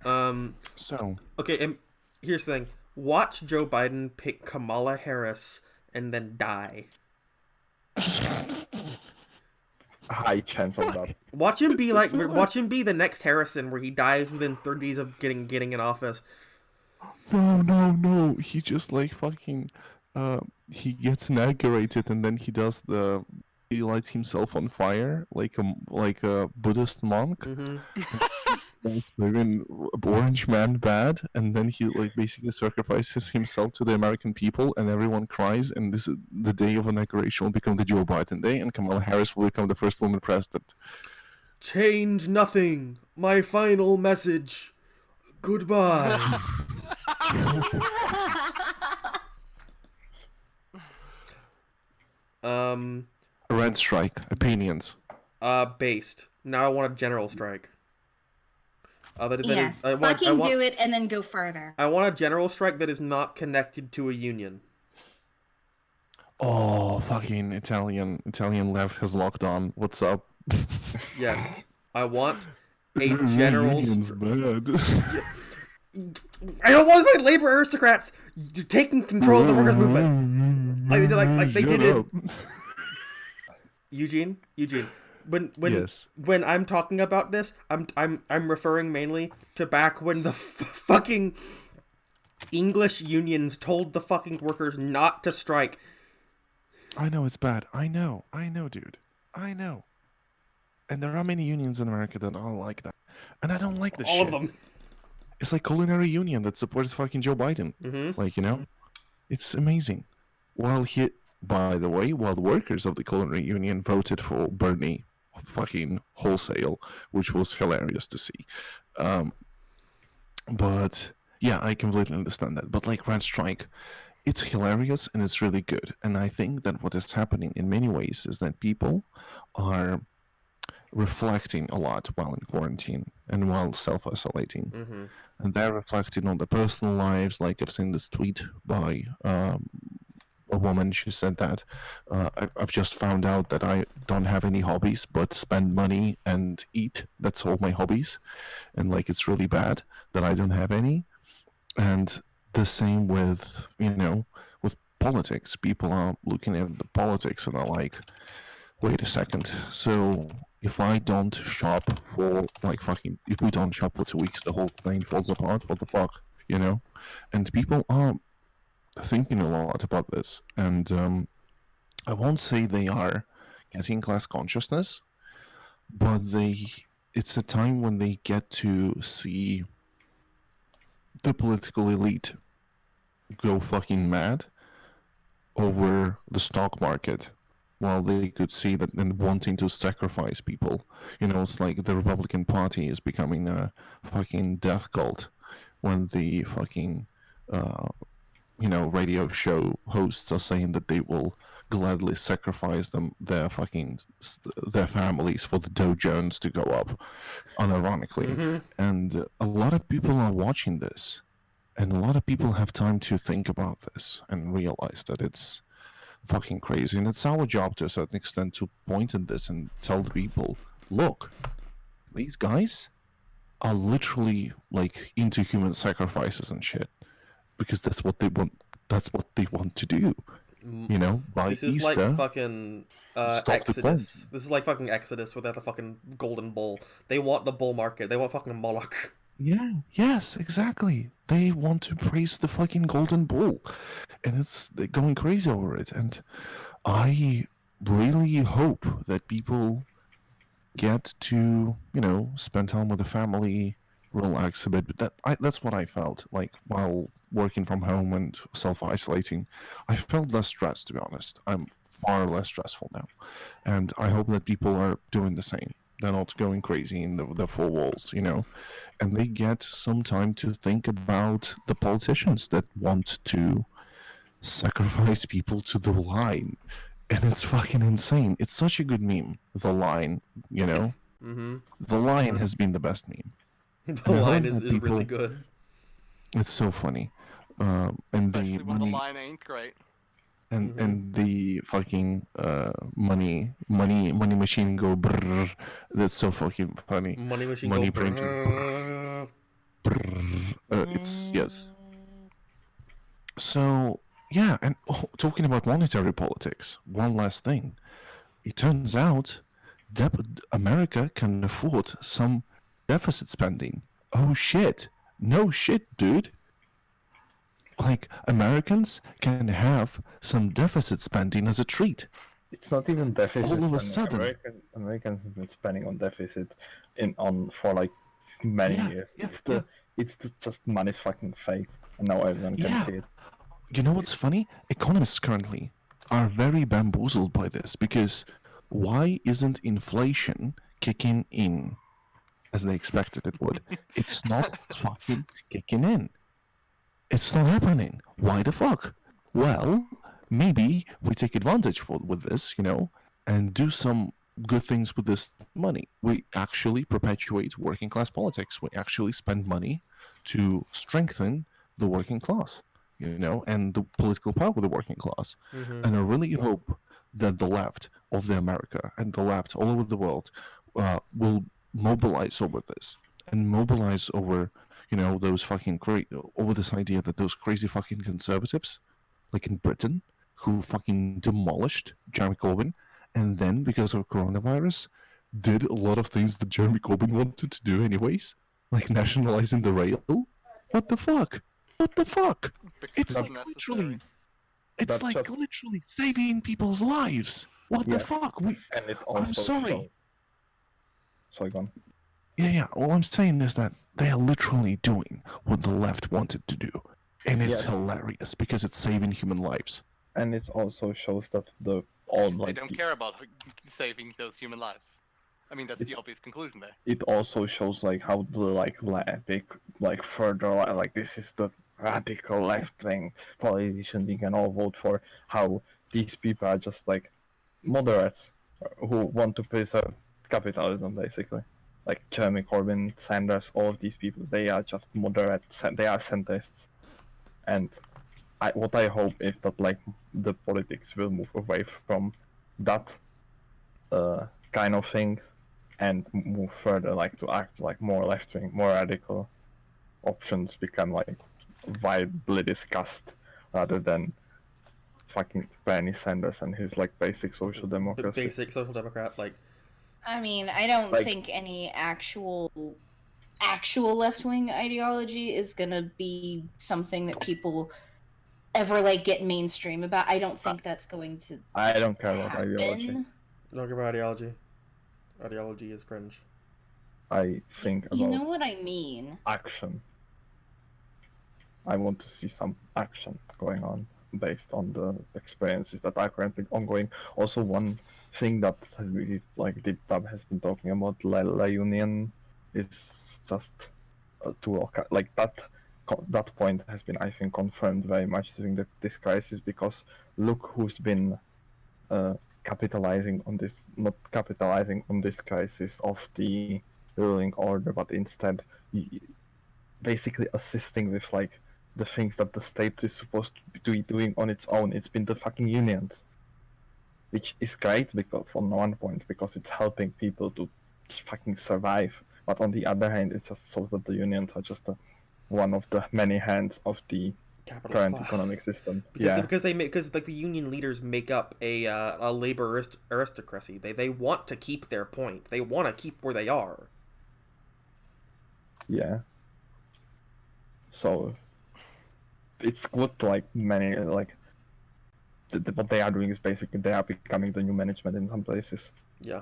So, Okay, and here's the thing. Watch Joe Biden pick Kamala Harris and then die. High chance of that. Watch him be the next Harrison, where he dies within 30 days of getting in office. no. He just like fucking, he gets inaugurated and then he lights himself on fire like a Buddhist monk. Mm-hmm. That's very orange man bad, and then he like basically sacrifices himself to the American people, and everyone cries. And this is the day of inauguration will become the Joe Biden day, and Kamala Harris will become the first woman president. Change nothing. My final message. Goodbye. Red strike opinions. Based. Now I want a general strike. Yes, I fucking want, do it and then go further. I want a general strike that is not connected to a union. Oh, fucking Italian left has locked on. What's up? Yes. I want a general Union's bad. I don't want fucking labor aristocrats taking control of the workers' movement. Like they Shut did up. Eugene. Yes. When I'm talking about this, I'm referring mainly to back when the fucking English unions told the fucking workers not to strike. I know it's bad. I know, dude. I know. And there are many unions in America that aren't like that. And I don't like this All shit. of them. It's like culinary union that supports fucking Joe Biden. Mm-hmm. Like, you know? It's amazing. By the way, while the workers of the culinary union voted for Bernie fucking wholesale, which was hilarious to see. But yeah, I completely understand that. But like Red Strike, it's hilarious and it's really good. And I think that what is happening in many ways is that people are reflecting a lot while in quarantine and while self-isolating. Mm-hmm. And they're reflecting on their personal lives. Like I've seen this tweet by a woman. She said that I've just found out that I don't have any hobbies but spend money and eat. That's all my hobbies. And like it's really bad that I don't have any. And the same with, with politics. People are looking at the politics and are like, wait a second. So if I don't shop for if we don't shop for 2 weeks, the whole thing falls apart. What the fuck, And people are thinking a lot about this. And I won't say they are getting class consciousness, but it's a time when they get to see the political elite go fucking mad over the stock market, while they could see that and wanting to sacrifice people. It's like the Republican Party is becoming a fucking death cult when the fucking radio show hosts are saying that they will gladly sacrifice their families for the Dow Jones to go up, unironically. Mm-hmm. And a lot of people are watching this, and a lot of people have time to think about this and realize that it's fucking crazy. And it's our job to a certain extent to point at this and tell the people, look, these guys are literally like into human sacrifices and shit, because that's what they want to do. By This is Easter, like fucking Exodus. This is like fucking Exodus without the fucking golden bull. They want the bull market. They want fucking Moloch. Yeah, yes, exactly. They want to praise the fucking golden bull, and they're going crazy over it. And I really hope that people get to, spend time with the family, relax a bit. But that's what I felt like while working from home and self-isolating. I felt less stressed, to be honest. I'm far less stressful now, and I hope that people are doing the same. They're not going crazy in the four walls, and they get some time to think about the politicians that want to sacrifice people to the line. And it's fucking insane. It's such a good meme, the line, Mm-hmm. The line has been the best meme. The line is really good. It's so funny. And Especially the when money, the line ain't great. and the fucking money machine go brrr. That's so fucking funny. Money machine Money go printer. brrrr. It's yes. So yeah, and talking about monetary politics, one last thing. It turns out America can afford some deficit spending. Oh shit! No shit, dude. Like Americans can have some deficit spending as a treat. It's not even deficit All of a spending. sudden. Americans have been spending on deficit for like many Yeah, years. yeah, It's just money's fucking fake, and now everyone can yeah. see it. You know what's funny? Economists currently are very bamboozled by this because why isn't inflation kicking in as they expected it would? It's not fucking kicking in. It's not happening. Why the fuck? Well, maybe we take advantage with this, and do some good things with this money. We actually perpetuate working class politics. We actually spend money to strengthen the working class, and the political power of the working class. Mm-hmm. And I really hope that the left of the America and the left all over the world will mobilize over this and mobilize over those fucking over this idea that those crazy fucking conservatives, like in Britain, who fucking demolished Jeremy Corbyn, and then because of coronavirus, did a lot of things that Jeremy Corbyn wanted to do anyways, like nationalizing the rail. What the fuck? What the fuck? Because It's it's like necessary. literally, it's That's like just- literally saving people's lives. What the Yes. fuck? And it also I'm sorry. Sorry, go on. Yeah. All I'm saying is that they are literally doing what the left wanted to do. And it's Yes. hilarious because it's saving human lives. And it also shows that They don't care about saving those human lives. I mean, that's the obvious conclusion there. it also shows like how the further this is the radical left wing politician we can all vote for. How these people are just like moderates who want to preserve capitalism, basically. Like Jeremy Corbyn, Sanders, all of these people, they are just moderates. They are centrists, and what I hope is that like the politics will move away from that kind of thing and move further like to act like more left wing, more radical options become like widely discussed rather than fucking Bernie Sanders and his like basic social democracy. Basic social democrat, like I mean, I don't Like- think any actual left wing ideology is gonna be something that people ever like get mainstream about. I don't think that's going to I don't care about ideology. happen. don't care about ideology. Ideology is cringe. I think about You know what I mean? action. I want to see some action going on based on the experiences that are currently ongoing. Also, one thing that really like Deep Tab has been talking about, La Union, is just like that point has been, I think, confirmed very much during this crisis, because look who's been capitalizing on this, not capitalizing on this crisis of the ruling order, but instead basically assisting with like the things that the state is supposed to be doing on its own. It's been the fucking unions, which is great because on one point because it's helping people to fucking survive, but on the other hand it just shows that the unions are just one of the many hands of the Capitalist current class. economic system. Because like the union leaders make up a labor aristocracy. They want to keep their point. They want to keep where they are. Yeah. So it's good to like many like what they are doing is basically they are becoming the new management in some places, Yeah,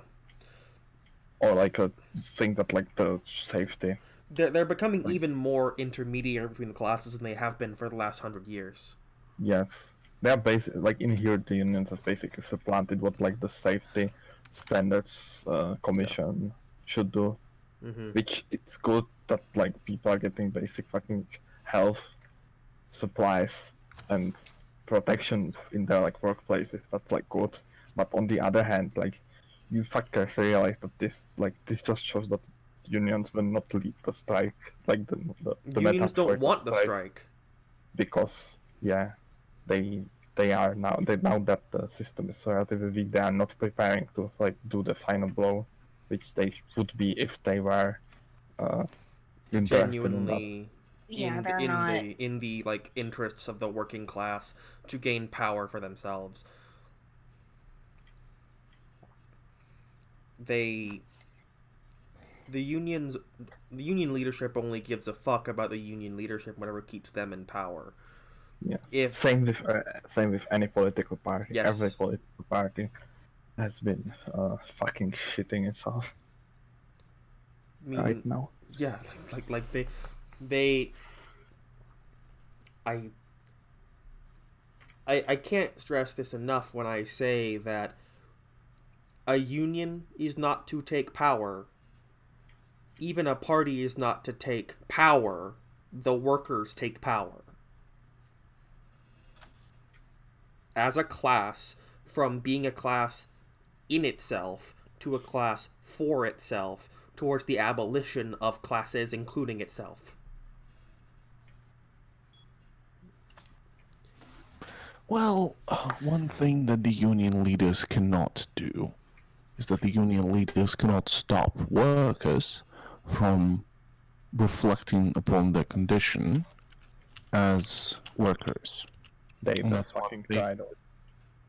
or like a thing that like the safety. they're becoming even more intermediary between the classes than they have been for the last 100 years. Yes, they are basically like in here the unions have basically supplanted what like the safety standards commission should do, which it's good that like people are getting basic fucking health supplies and protection in their like workplaces. That's like good, but on the other hand, like you fuckers realize that this just shows that unions will not lead the strike, like the Unions don't metaphorical want the strike. because they are now that the system is relatively weak, they are not preparing to like do the final blow, which they would be if they were interested in that. genuinely Yeah, they're not. in the like interests of the working class to gain power for themselves. They the unions the union leadership only gives a fuck about the union leadership whenever keeps them in power. Yes. If Same with any political party. Yes. Every political party has been fucking shitting itself right now. Yeah, like they I can't stress this enough when I say that a union is not to take power. Even a party is not to take power. The workers take power. As a class, from being a class in itself to a class for itself, towards the abolition of classes, including itself. Well, one thing that the union leaders cannot do is that the union leaders cannot stop workers from reflecting upon their condition as workers. They And just fucking tried.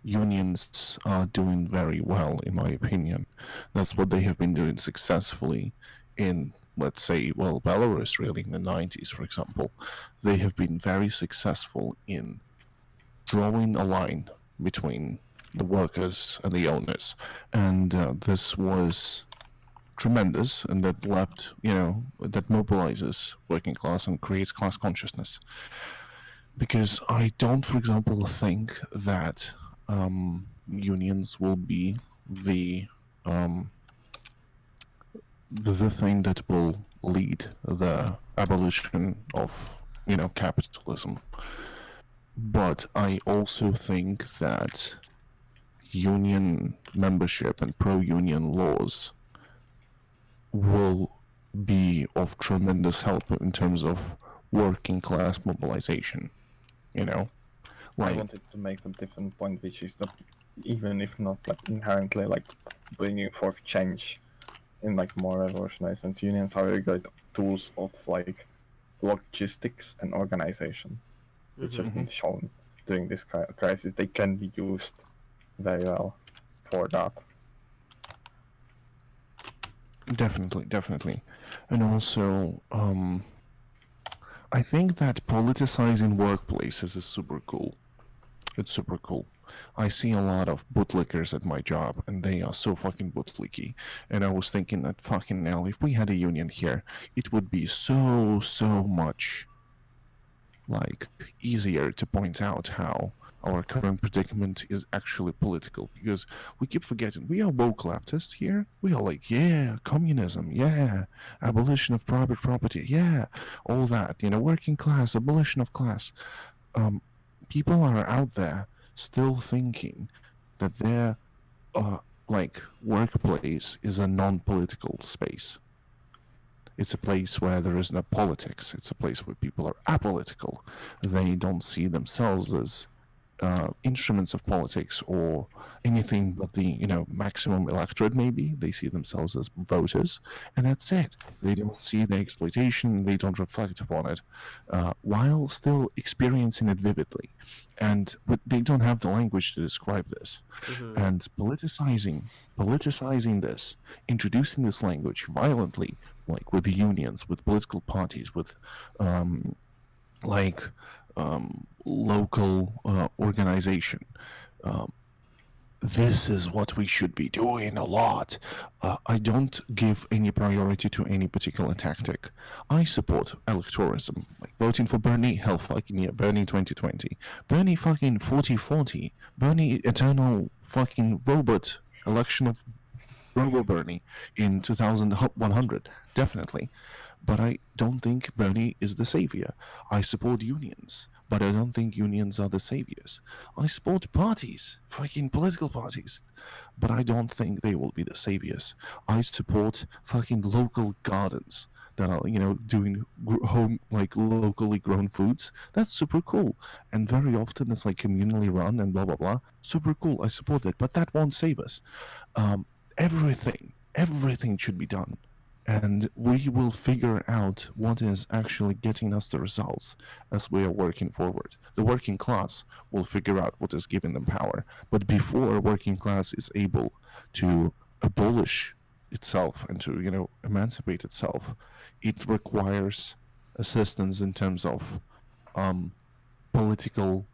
Unions are doing very well, in my opinion. That's what they have been doing successfully in, let's say, well, Belarus, really, in the 90s, for example. They have been very successful in drawing a line between the workers and the owners. And this was tremendous, and that left, that mobilizes working class and creates class consciousness. Because I don't, for example, think that unions will be the thing that will lead the abolition of capitalism. But I also think that union membership and pro-union laws will be of tremendous help in terms of working class mobilization. I wanted to make a different point, which is that even if not like inherently like bringing forth change in like more revolutionary sense, unions are very good tools of like logistics and organization, which has been shown during this crisis. They can be used very well for that. Definitely. And also, I think that politicizing workplaces is super cool. It's super cool. I see a lot of bootlickers at my job, and they are so fucking bootlicky. And I was thinking that fucking hell, if we had a union here, it would be so much like easier to point out how our current predicament is actually political, because we keep forgetting we are woke leftists here. We are like, yeah, communism, yeah, abolition of private property, yeah, all that, working class, abolition of class. People are out there still thinking that their like workplace is a non-political space. It's a place where there is no politics. It's a place where people are apolitical. They don't see themselves as instruments of politics or anything but the maximum electorate. Maybe they see themselves as voters, and that's it. They don't see the exploitation. They don't reflect upon it, while still experiencing it vividly, but they don't have the language to describe this. And politicizing this, introducing this language violently, like with the unions, with political parties, with local organization. This is what we should be doing a lot. I don't give any priority to any particular tactic. I support electoralism, like voting for Bernie, hell fucking yeah, Bernie 2020, Bernie fucking 4040, Bernie eternal fucking robot, election of Robo Bernie in 2100, definitely. But I don't think Bernie is the savior. I support unions, but I don't think unions are the saviors. I support parties, fucking political parties, but I don't think they will be the saviors. I support fucking local gardens that are, doing home, like locally grown foods. That's super cool. And very often it's like communally run and blah, blah, blah. Super cool. I support that, but that won't save us. Everything should be done and we will figure out what is actually getting us the results as we are working forward. The working class will figure out what is giving them power, but before working class is able to abolish itself and to emancipate itself, it requires assistance in terms of political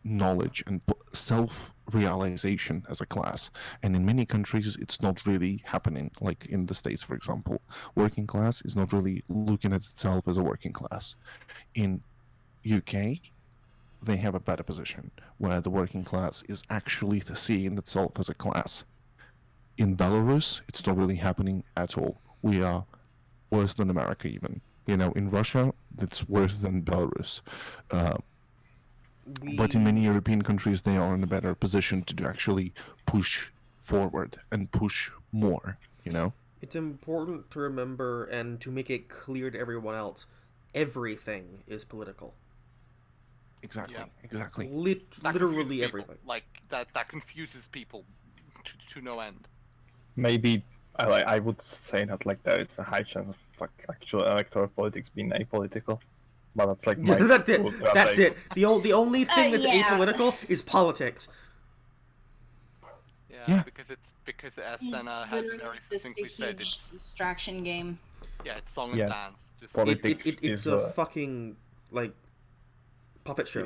knowledge and self-realization as a class. And in many countries it's not really happening, like in the States, for example. Working class is not really looking at itself as a working class. In UK, they have a better position where the working class is actually seeing itself as a class. In Belarus, it's not really happening at all. We are worse than America even. In Russia, it's worse than Belarus. But in many European countries, they are in a better position to actually push forward and push more, It's important to remember and to make it clear to everyone else, everything is political. Exactly, Yeah. exactly. That Literally confuses people. everything. Like that confuses people to no end. Maybe I would say that like there is a high chance of like actual electoral politics being apolitical, but that's like my That's it. ultra That's take. it. The only thing that's Yeah. apolitical is politics. Yeah. Because as Senna has very succinctly said, huge it's distraction game. it's song and Yes. dance. Just Politics It's is a fucking like puppet show.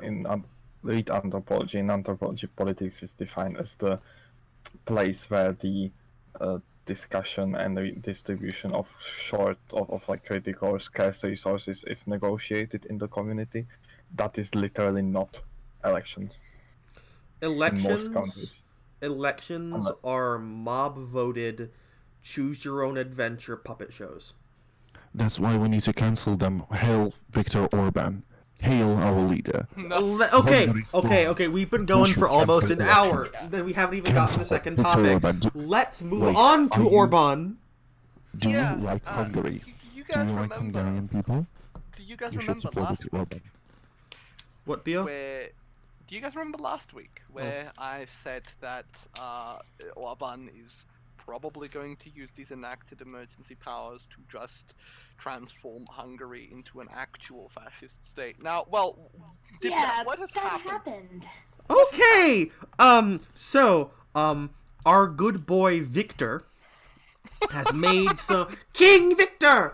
read anthropology. In anthropology, politics is defined as the place where the discussion and the distribution of like critical or scarce resources is negotiated in the community. That is literally not elections in most countries. Elections are mob voted, choose your own adventure puppet shows. That's why we need to cancel them. Hail Viktor Orban. Hail our leader. Okay. We've been going for almost an hour. Then we haven't even gotten the second topic. Let's move on to Orban. Do you Yeah, like Hungary? You Do guys you like remember? Hungarian people? Do you guys You should remember support last Viktor week? Orban. What, Theo? Do you guys remember last week where I said that Orban is probably going to use these enacted emergency powers to just transform Hungary into an actual fascist state? Now, what has that happened? Okay. Our good boy Victor has made King Victor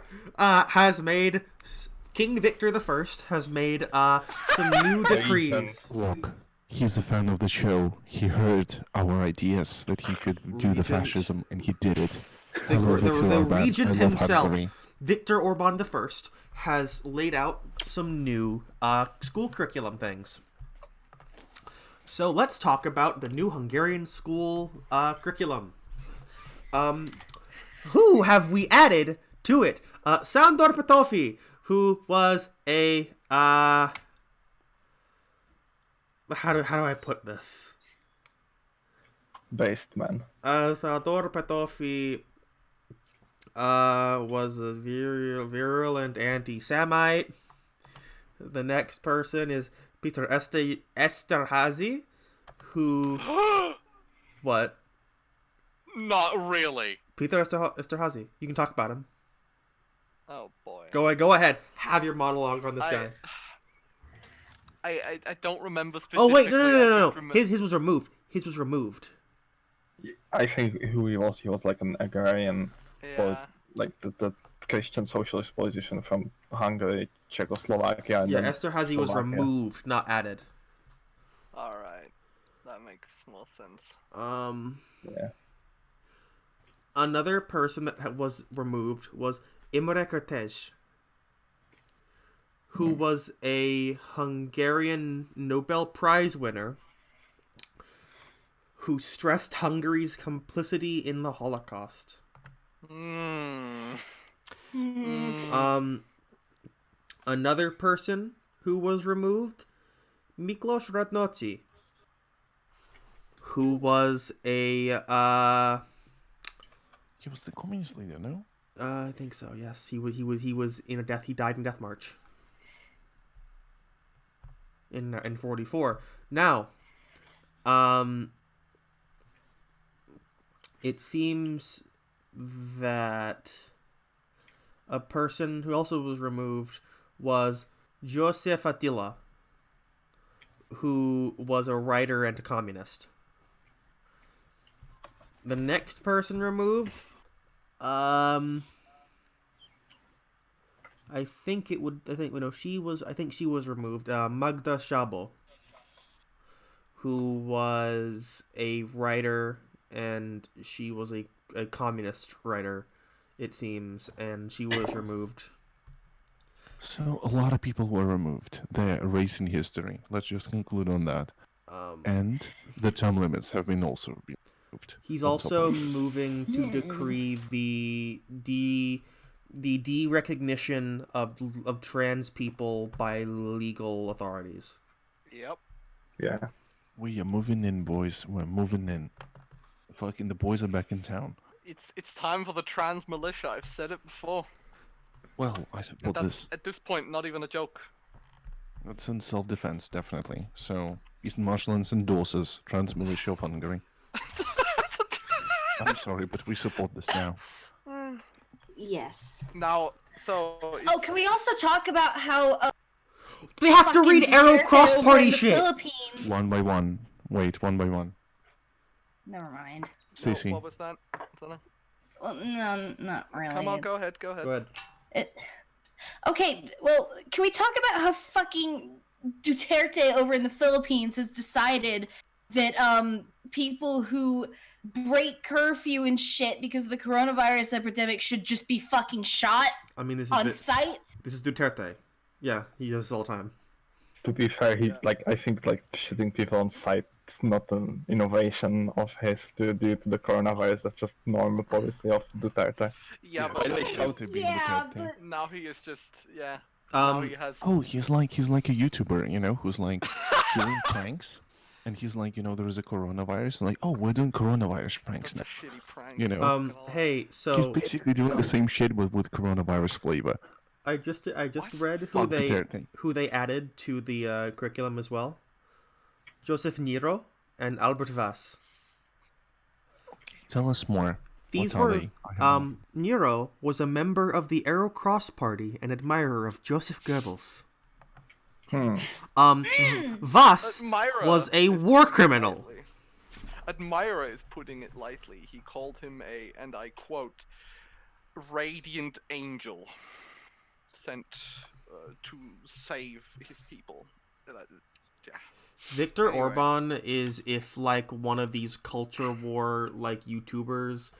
the First has made some new decrees. Look, he's a fan of the show. He heard our ideas that he could do the Regent. fascism, and he did it. The Hello, Viktor Orban. regent I love himself, Hungary. Viktor Orban the First, has laid out some new school curriculum things. So let's talk about the new Hungarian school curriculum. Who have we added to it? Sándor Petőfi, who was a how do I put this? Based man. Sándor Petőfi was a virulent anti-Semite. The next person is Peter Esterházy, who what? Not really. Peter Esterházy. You can talk about him. Oh boy. Go ahead. Have your monologue on this guy. I don't remember Oh specifically. wait, no. His was removed. His was removed. I think who he was like an agrarian, or Yeah. like the Christian socialist politician from Hungary, Czechoslovakia. And Yeah, then Esterházy was Slovakia. removed, not added. All right. That makes more sense. Yeah. Another person that was removed was Imre Kertész, who was a Hungarian Nobel Prize winner who stressed Hungary's complicity in the Holocaust. Another person who was removed, Miklos Radnóci, who was a He was the communist leader, no? I think so. Yes, he was in a death. He died in death march in 1944. Now, it seems that A person who also was removed was Joseph Attila, who was a writer and a communist. The next person removed, I think she was removed. Magda Szabo, who was a writer, and she was a communist writer, it seems, and she was removed. So a lot of people were removed. They're erasing history. Let's just conclude on that. And the term limits have been also removed. He's on top also of it. moving to decree the de-recognition of trans people by legal authorities. Yep. Yeah. We are moving in, boys. We're moving in. Fucking the boys are back in town. It's time for the trans militia. I've said it before. Well, I support That's this. at this point not even a joke. That's in self-defense, definitely. So, Eastern Marshlands endorses trans militia of Hungary. I'm sorry, but we support this now. Yes. Now, so Oh, can we also talk about how They have to read Arrow Cross Party shit. Philippines. One by one. Wait, one by one. Never mind. Stacey. what was that? Dunno. Well, no, not really. Come on, go ahead. Go ahead. Okay, well, can we talk about how fucking Duterte over in the Philippines has decided that people who break curfew and shit because of the coronavirus epidemic should just be fucking shot I mean, on sight? This is Duterte. Yeah, he does this all the time. To be fair, I think shooting people on sight is not an innovation of his due to the coronavirus. That's just normal policy of Duterte. Yeah, By the way, but shout to being Yeah, Duterte. but now he is just Now he has. Oh, he's like a YouTuber, who's like doing pranks, and he's like, there is a coronavirus, and like, oh, we're doing coronavirus pranks That's now. a shitty prank. You know. Hey, He's so basically doing the same shit with coronavirus flavor. I just What? read Fuck Duterte. who they added to the curriculum as well. Joseph Niro and Albert Vass. Tell us more. These What are were they? I have no- Nero was a member of the Arrow Cross Party and admirer of Joseph Goebbels. Vass Admirer was a is war putting it criminal. lightly. Admirer is putting it lightly. He called him and I quote, radiant angel sent to save his people. Yeah. Victor Anyway. Orban is if like one of these culture war like YouTubers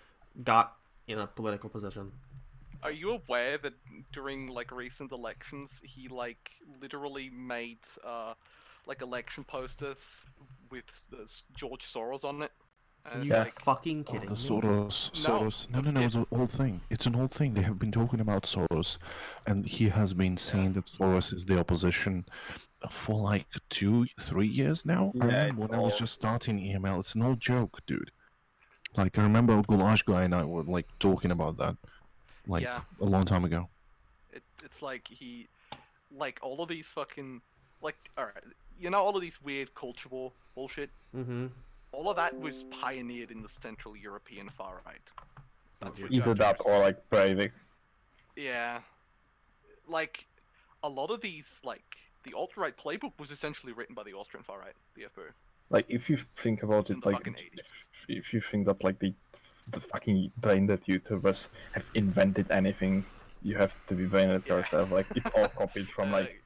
got in a political position. Are you aware that during like recent elections, he like literally made like election posters with George Soros on it? And You it's like, fucking Oh, kidding the me? Soros. No, the it's an old thing. It's an old thing. They have been talking about Soros, and he has been saying that Soros is the opposition for like 2-3 years now. I Yeah, remember it's when I was all- just starting EML. It's an old joke, dude. Like I remember Goulash guy and I were like talking about that, like Yeah. a long time ago. it's like he, like all of these fucking, like, alright, all of these weird culture war bullshit. Mm-hmm. All of that was pioneered in the Central European far right. That's for Either that judges. or like Breivik. Yeah. Like, a lot of these, like, the alt-right playbook was essentially written by the Austrian far right, the FPÖ. Like if you think about In it, the like fucking 80s. if you think that like the fucking brain-dead YouTubers have invented anything, you have to be brain-dead Yeah. yourself. Like it's all copied from like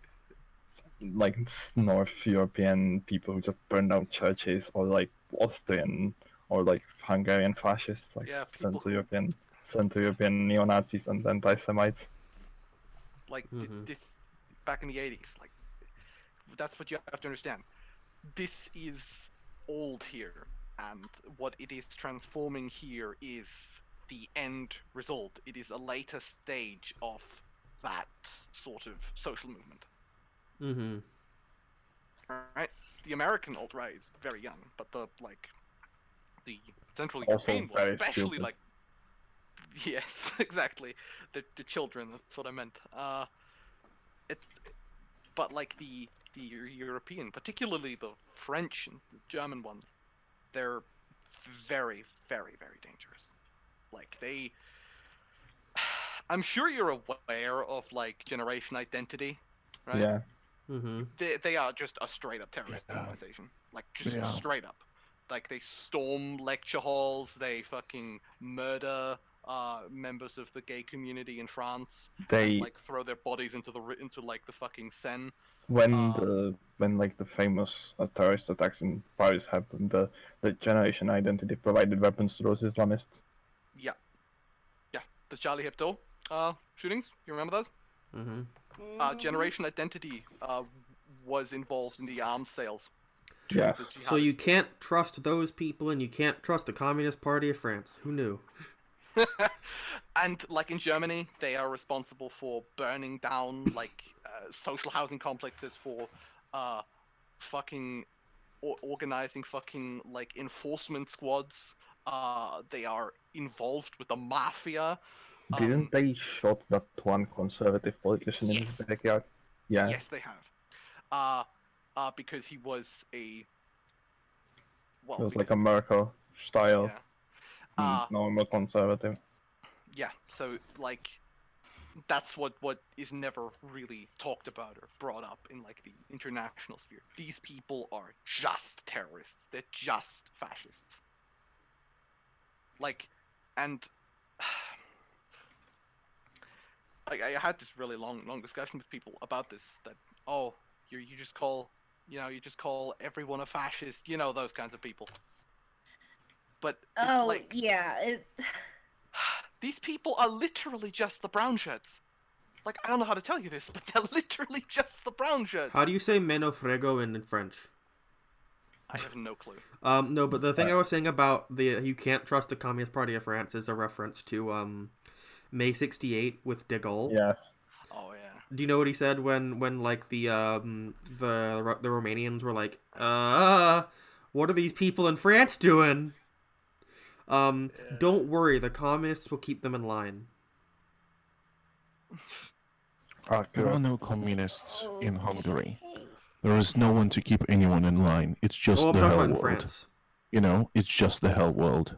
North European people who just burned down churches, or like Austrian or like Hungarian fascists, like Yeah, people Central European neo-Nazis and anti-Semites. like Mhm. this back in the 80s, like, that's what you have to understand. This is old here, and what it is transforming here is the end result. It is a later stage of that sort of social movement. Mm-hmm. Right? The American alt-right is very young, but the Central Also European one, very especially stupid. like, yes, exactly, the children. That's what I meant. It's, but like the European, particularly the French and the German ones, they're very, very, very dangerous. Like I'm sure you're aware of like Generation Identity, right? Yeah. Mm-hmm. They are just a straight up terrorist Yeah. organization, like just Yeah. straight up. Like they storm lecture halls, they fucking murder members of the gay community in France, and They like throw their bodies into like the fucking Seine. when like the famous terrorist attacks in Paris happened, the Generation Identity provided weapons to those Islamists. Yeah, yeah, the Charlie Hebdo shootings. You remember those? Mm-hmm. Generation Identity was involved in the arms sales. To the Yes. So you jihadists. can't trust those people, and you can't trust the Communist Party of France. Who knew? And like in Germany, they are responsible for burning down like social housing complexes, for fucking organizing fucking like enforcement squads. They are involved with the mafia. Didn't they shot that one conservative politician in his Yes. backyard? Yeah. Yes, they have. Because he was a It was like a Merkel style yeah. normal conservative. Yeah, so like that's what is never really talked about or brought up in like the international sphere. These people are just terrorists. They're just fascists. Like, and I had this really long discussion with people about this. That you just call everyone a fascist. You know, those kinds of people. But it's Oh like yeah, these people are literally just the brown shirts. Like, I don't know how to tell you this, but they're literally just the brown shirts. How do you say meno frego in French? I have no clue. No, but the thing I was saying about the you can't trust the Communist Party of France is a reference to May '68 with De Gaulle. Yes. Oh yeah. Do you know what he said when like the Romanians were like, what are these people in France doing? Don't worry, the communists will keep them in line. There are no communists in Hungary. There is no one to keep anyone in line. It's just Oh, I'm the talking hell about in world. France. You know, it's just the hell world.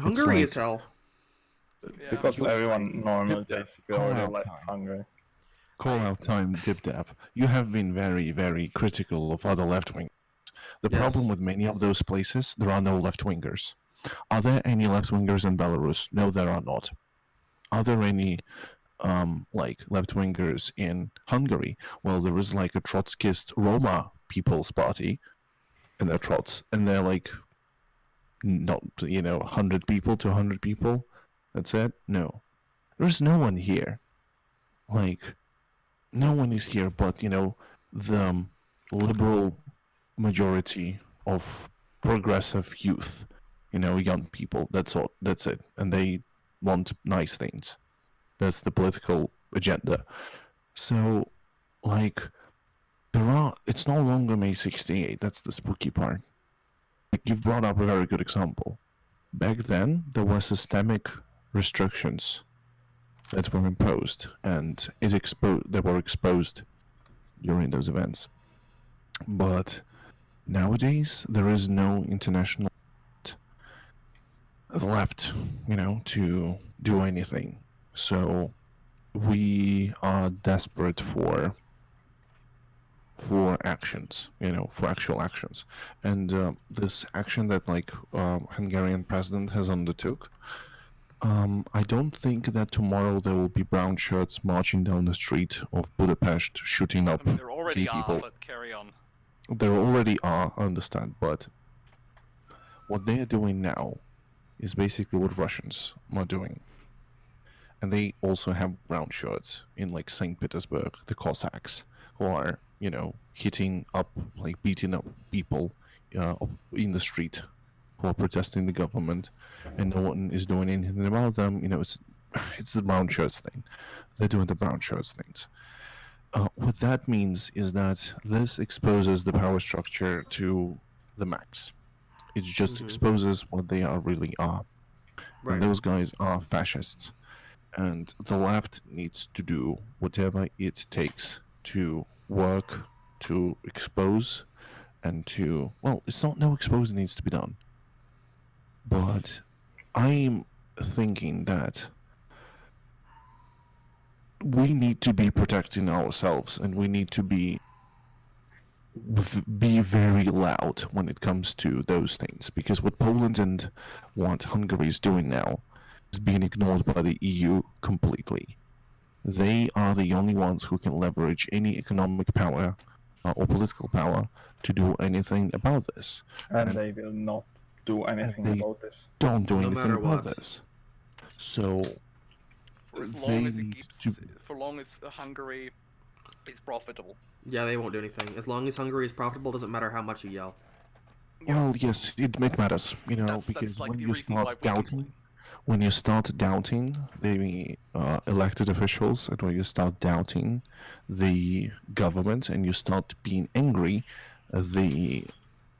Hungary like- is hell. Yeah. Because everyone normally Yeah. basically Call already out left time. Hungary. Call out time, DibDab. You have been very, very critical of other left wing. The Yes. problem with many of those places, there are no left wingers. Are there any left wingers in Belarus? No, there are not. Are there any like left wingers in Hungary? Well, there is like a Trotskyist Roma People's Party, and they're Trots, and they're like not 100 people to 100 people. That's it. No, there's no one here. Like, no one is here, but the liberal majority of progressive youth, young people. That's all. That's it, and they want nice things. That's the political agenda. So, like, it's no longer May 68. That's the spooky part. Like, you've brought up a very good example. Back then, there were systemic restrictions that were imposed, and they were exposed during those events. But nowadays, there is no international left, to do anything. So we are desperate for actions, for actual actions. And this action that Hungarian president has undertook, I don't think that tomorrow there will be brown shirts marching down the street of Budapest shooting up I mean, there already gay people. are, but carry on. There already are, I understand, but what they are doing now is basically what Russians are doing. And they also have brown shirts in like St. Petersburg, the Cossacks, who are, hitting up, like beating up people in the street who are protesting the government, and no one is doing anything about them. It's the brown shirts thing. They're doing the brown shirts things. What that means is that this exposes the power structure to the max. It just exposes what they really are. Right. And those guys are fascists. And the left needs to do whatever it takes to work to expose and to, well, it's not no exposing needs to be done. But I'm thinking that we need to be protecting ourselves, and we need to be very loud when it comes to those things, because what Poland and what Hungary is doing now is being ignored by the EU completely. They are the only ones who can leverage any economic power or political power to do anything about this. And they will not do anything they about this. Don't do No anything matter about what. this. So For as they long as it need keeps, to- for long as Hungary is profitable. Yeah, they won't do anything. As long as Hungary is profitable, doesn't matter how much you yell. Well, yes, it matters, That's because like when the you reason why start we doubting, complain. when you start doubting the elected officials, and when you start doubting the government, and you start being angry, the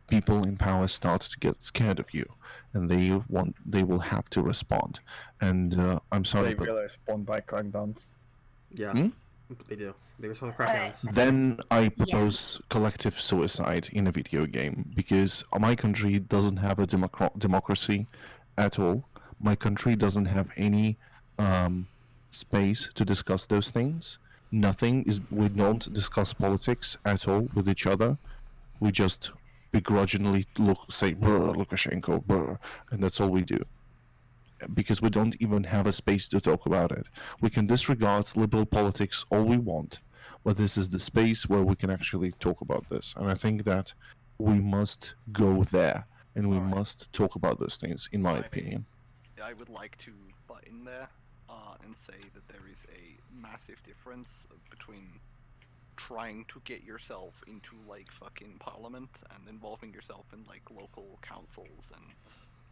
people in power start to get scared of you, and they will have to respond. And I'm sorry, They but will respond by crackdowns. Yeah, Hmm? they do. They respond with crackdowns. then I propose collective suicide in a video game, because my country doesn't have a democracy at all. My country doesn't have any space to discuss those things. Nothing is. We don't discuss politics at all with each other. We just begrudgingly say "brr, Lukashenko, brr," and that's all we do. Because we don't even have a space to talk about it. We can disregard liberal politics all we want, but this is the space where we can actually talk about this. And I think that we must go there, and we Alright. must talk about those things, in my I- opinion. I would like to butt in there and say that there is a massive difference between trying to get yourself into like fucking parliament and involving yourself in like local councils and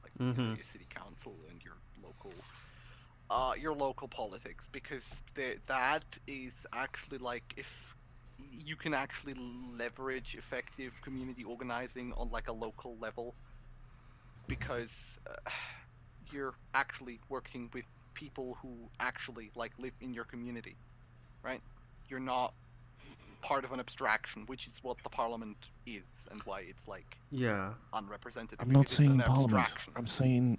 like Mhm. your city council and your local politics, because that is actually like if you can actually leverage effective community organizing on like a local level, because you're actually working with people who actually like live in your community, right? You're not part of an abstraction, which is what the parliament is, and why it's like Yeah. unrepresented. I'm not because it's saying an parliament. abstraction.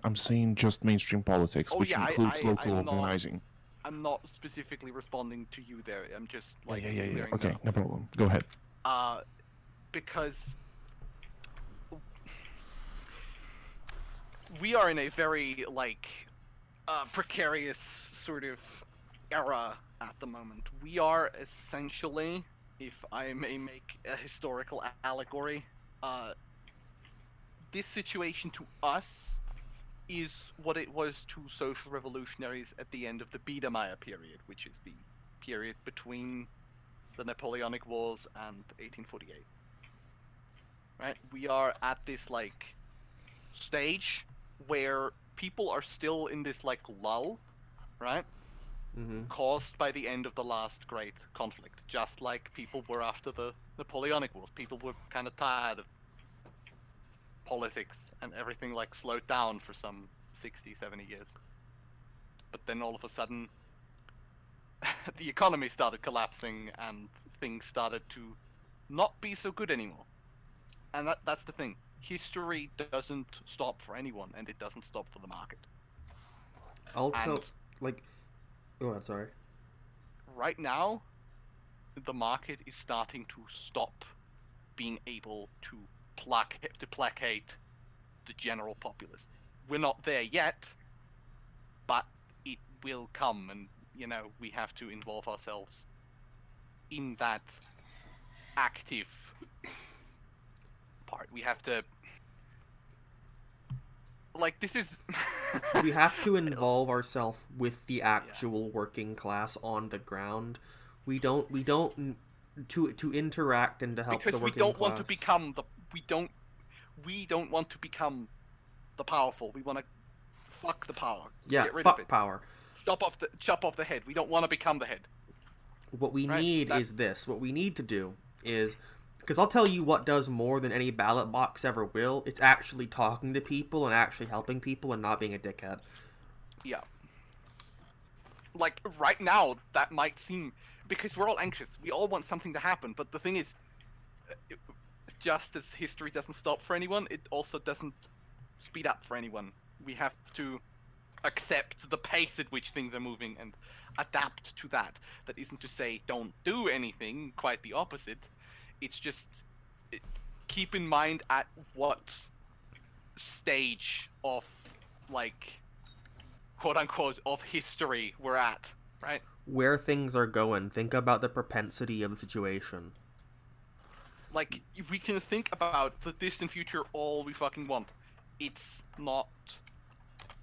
I'm saying just mainstream politics, Oh which yeah, includes local I'm not. organizing. I'm not specifically responding to you there. I'm just like Yeah. clearing Okay, that no up. problem. Go ahead. Because we are in a very like precarious sort of era at the moment. We are essentially, if I may make a historical allegory, this situation to us is what it was to social revolutionaries at the end of the Biedermeier period, which is the period between the Napoleonic Wars and 1848. Right? We are at this like stage where people are still in this like lull, right? Mhm. Caused by the end of the last great conflict, just like people were after the Napoleonic Wars. People were kind of tired of politics, and everything like slowed down for some 60, 70 years. But then all of a sudden, the economy started collapsing and things started to not be so good anymore. And that's the thing. History doesn't stop for anyone, and it doesn't stop for the market. I'll tell, And like, oh, I'm sorry. right now, the market is starting to stop being able to placate the general populace. We're not there yet, but it will come, and we have to involve ourselves in that active part. We have to like this is We have to involve ourselves with the actual working class on the ground. We don't to interact and to help because the we working don't class. want to become the we don't want to become the powerful. We want to fuck the power. Yeah, Get rid fuck of it. power. Chop off the head. We don't want to become the head. What we Right, need is this. What we need to do is, because I'll tell you what does more than any ballot box ever will. It's actually talking to people and actually helping people and not being a dickhead. Yeah. Like right now, that might seem, because we're all anxious. We all want something to happen, but the thing is, just as history doesn't stop for anyone, it also doesn't speed up for anyone. We have to accept the pace at which things are moving and adapt to that. That isn't to say don't do anything, quite the opposite. It's just keep in mind at what stage of, like, quote unquote, of history we're at, right? Where things are going. Think about the propensity of the situation. Like, we can think about the distant future all we fucking want. It's not,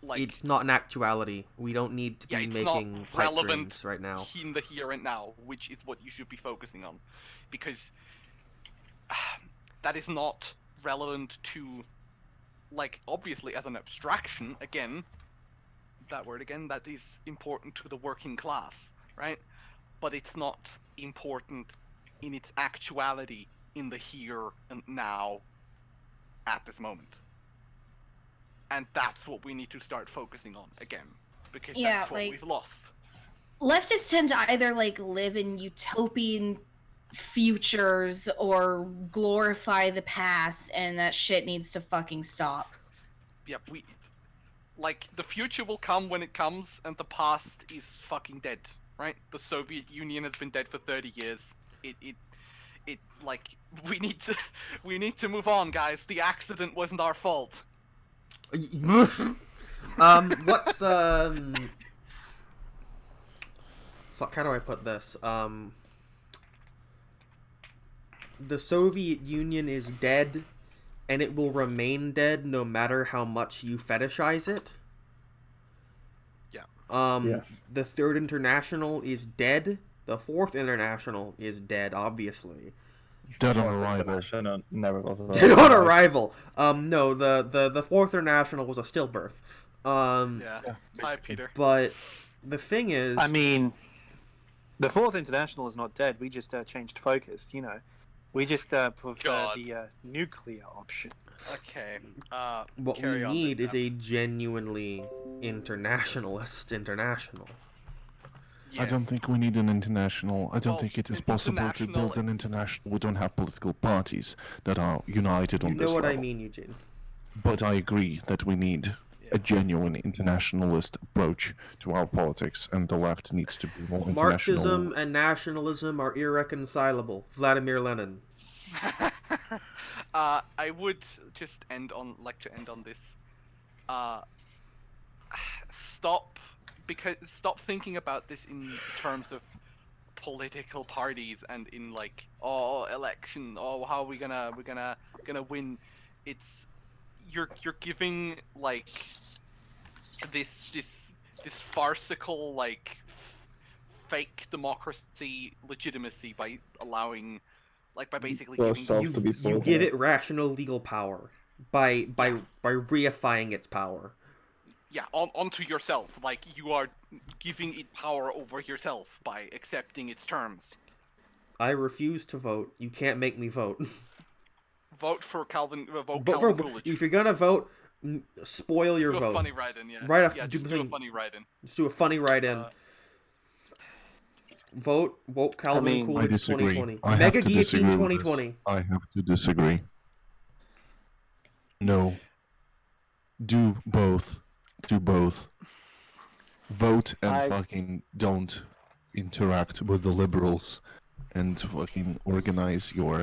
like... It's not an actuality. We don't need to be it's making not pipe relevant dreams right now. in the here and now, which is what you should be focusing on. Because that is not relevant to, like, obviously as an abstraction, again, that word again, that is important to the working class, right? But it's not important in its actuality in the here and now at this moment. And that's what we need to start focusing on again, because Yeah, that's what like- we've lost. Leftists tend to either like live in utopian futures or glorify the past, and that shit needs to fucking stop. Yep, like, the future will come when it comes, and the past is fucking dead, right? The Soviet Union has been dead for 30 years. It like, we need to move on, guys. The accident wasn't our fault. What's the... Fuck, how do I put this? The Soviet Union is dead, and it will remain dead no matter how much you fetishize it. Yeah. Yes. The Third International is dead. The Fourth International is dead, obviously. Dead on Fourth arrival. International never was Dead on arrival. No, the Fourth International was a stillbirth. Yeah. Yeah, Hi, Peter. But the thing is... I mean, the Fourth International is not dead. We just changed focus, you know. We just prefer God. the nuclear option. Okay. what we carry on, need then, is a genuinely internationalist international. I don't yes. think we need an international. I don't Well, think it is an possible to international- build an international. We don't have political parties that are united You on know this what I level. mean, Eugene. But I agree that we need Yeah. a genuine internationalist approach to our politics, and the left needs to be more international. Marxism and nationalism are irreconcilable. Vladimir Lenin. I would just end on this. Stop thinking about this in terms of political parties and in, like, election, how we're gonna win. It's you're giving, like, this farcical, like, fake democracy legitimacy by allowing, like, by basically Yourself giving to be You pulled give in. it rational legal power by reifying its power. onto yourself. Like, you are giving it power over yourself by accepting its terms. I refuse to vote. You can't make me vote. Vote for Calvin. Vote Vote Calvin for, Coolidge. if you're gonna vote, spoil your Do a vote. funny write-in, yeah. Right after- yeah, do just the do a thing. funny write-in. Just do a funny write-in. Vote Calvin mean, I Coolidge disagree. 2020. I have Mega to disagree Guillotine with this. 2020. I have to disagree. No. Do both. Do both. Vote and I- fucking don't interact with the liberals and fucking organize your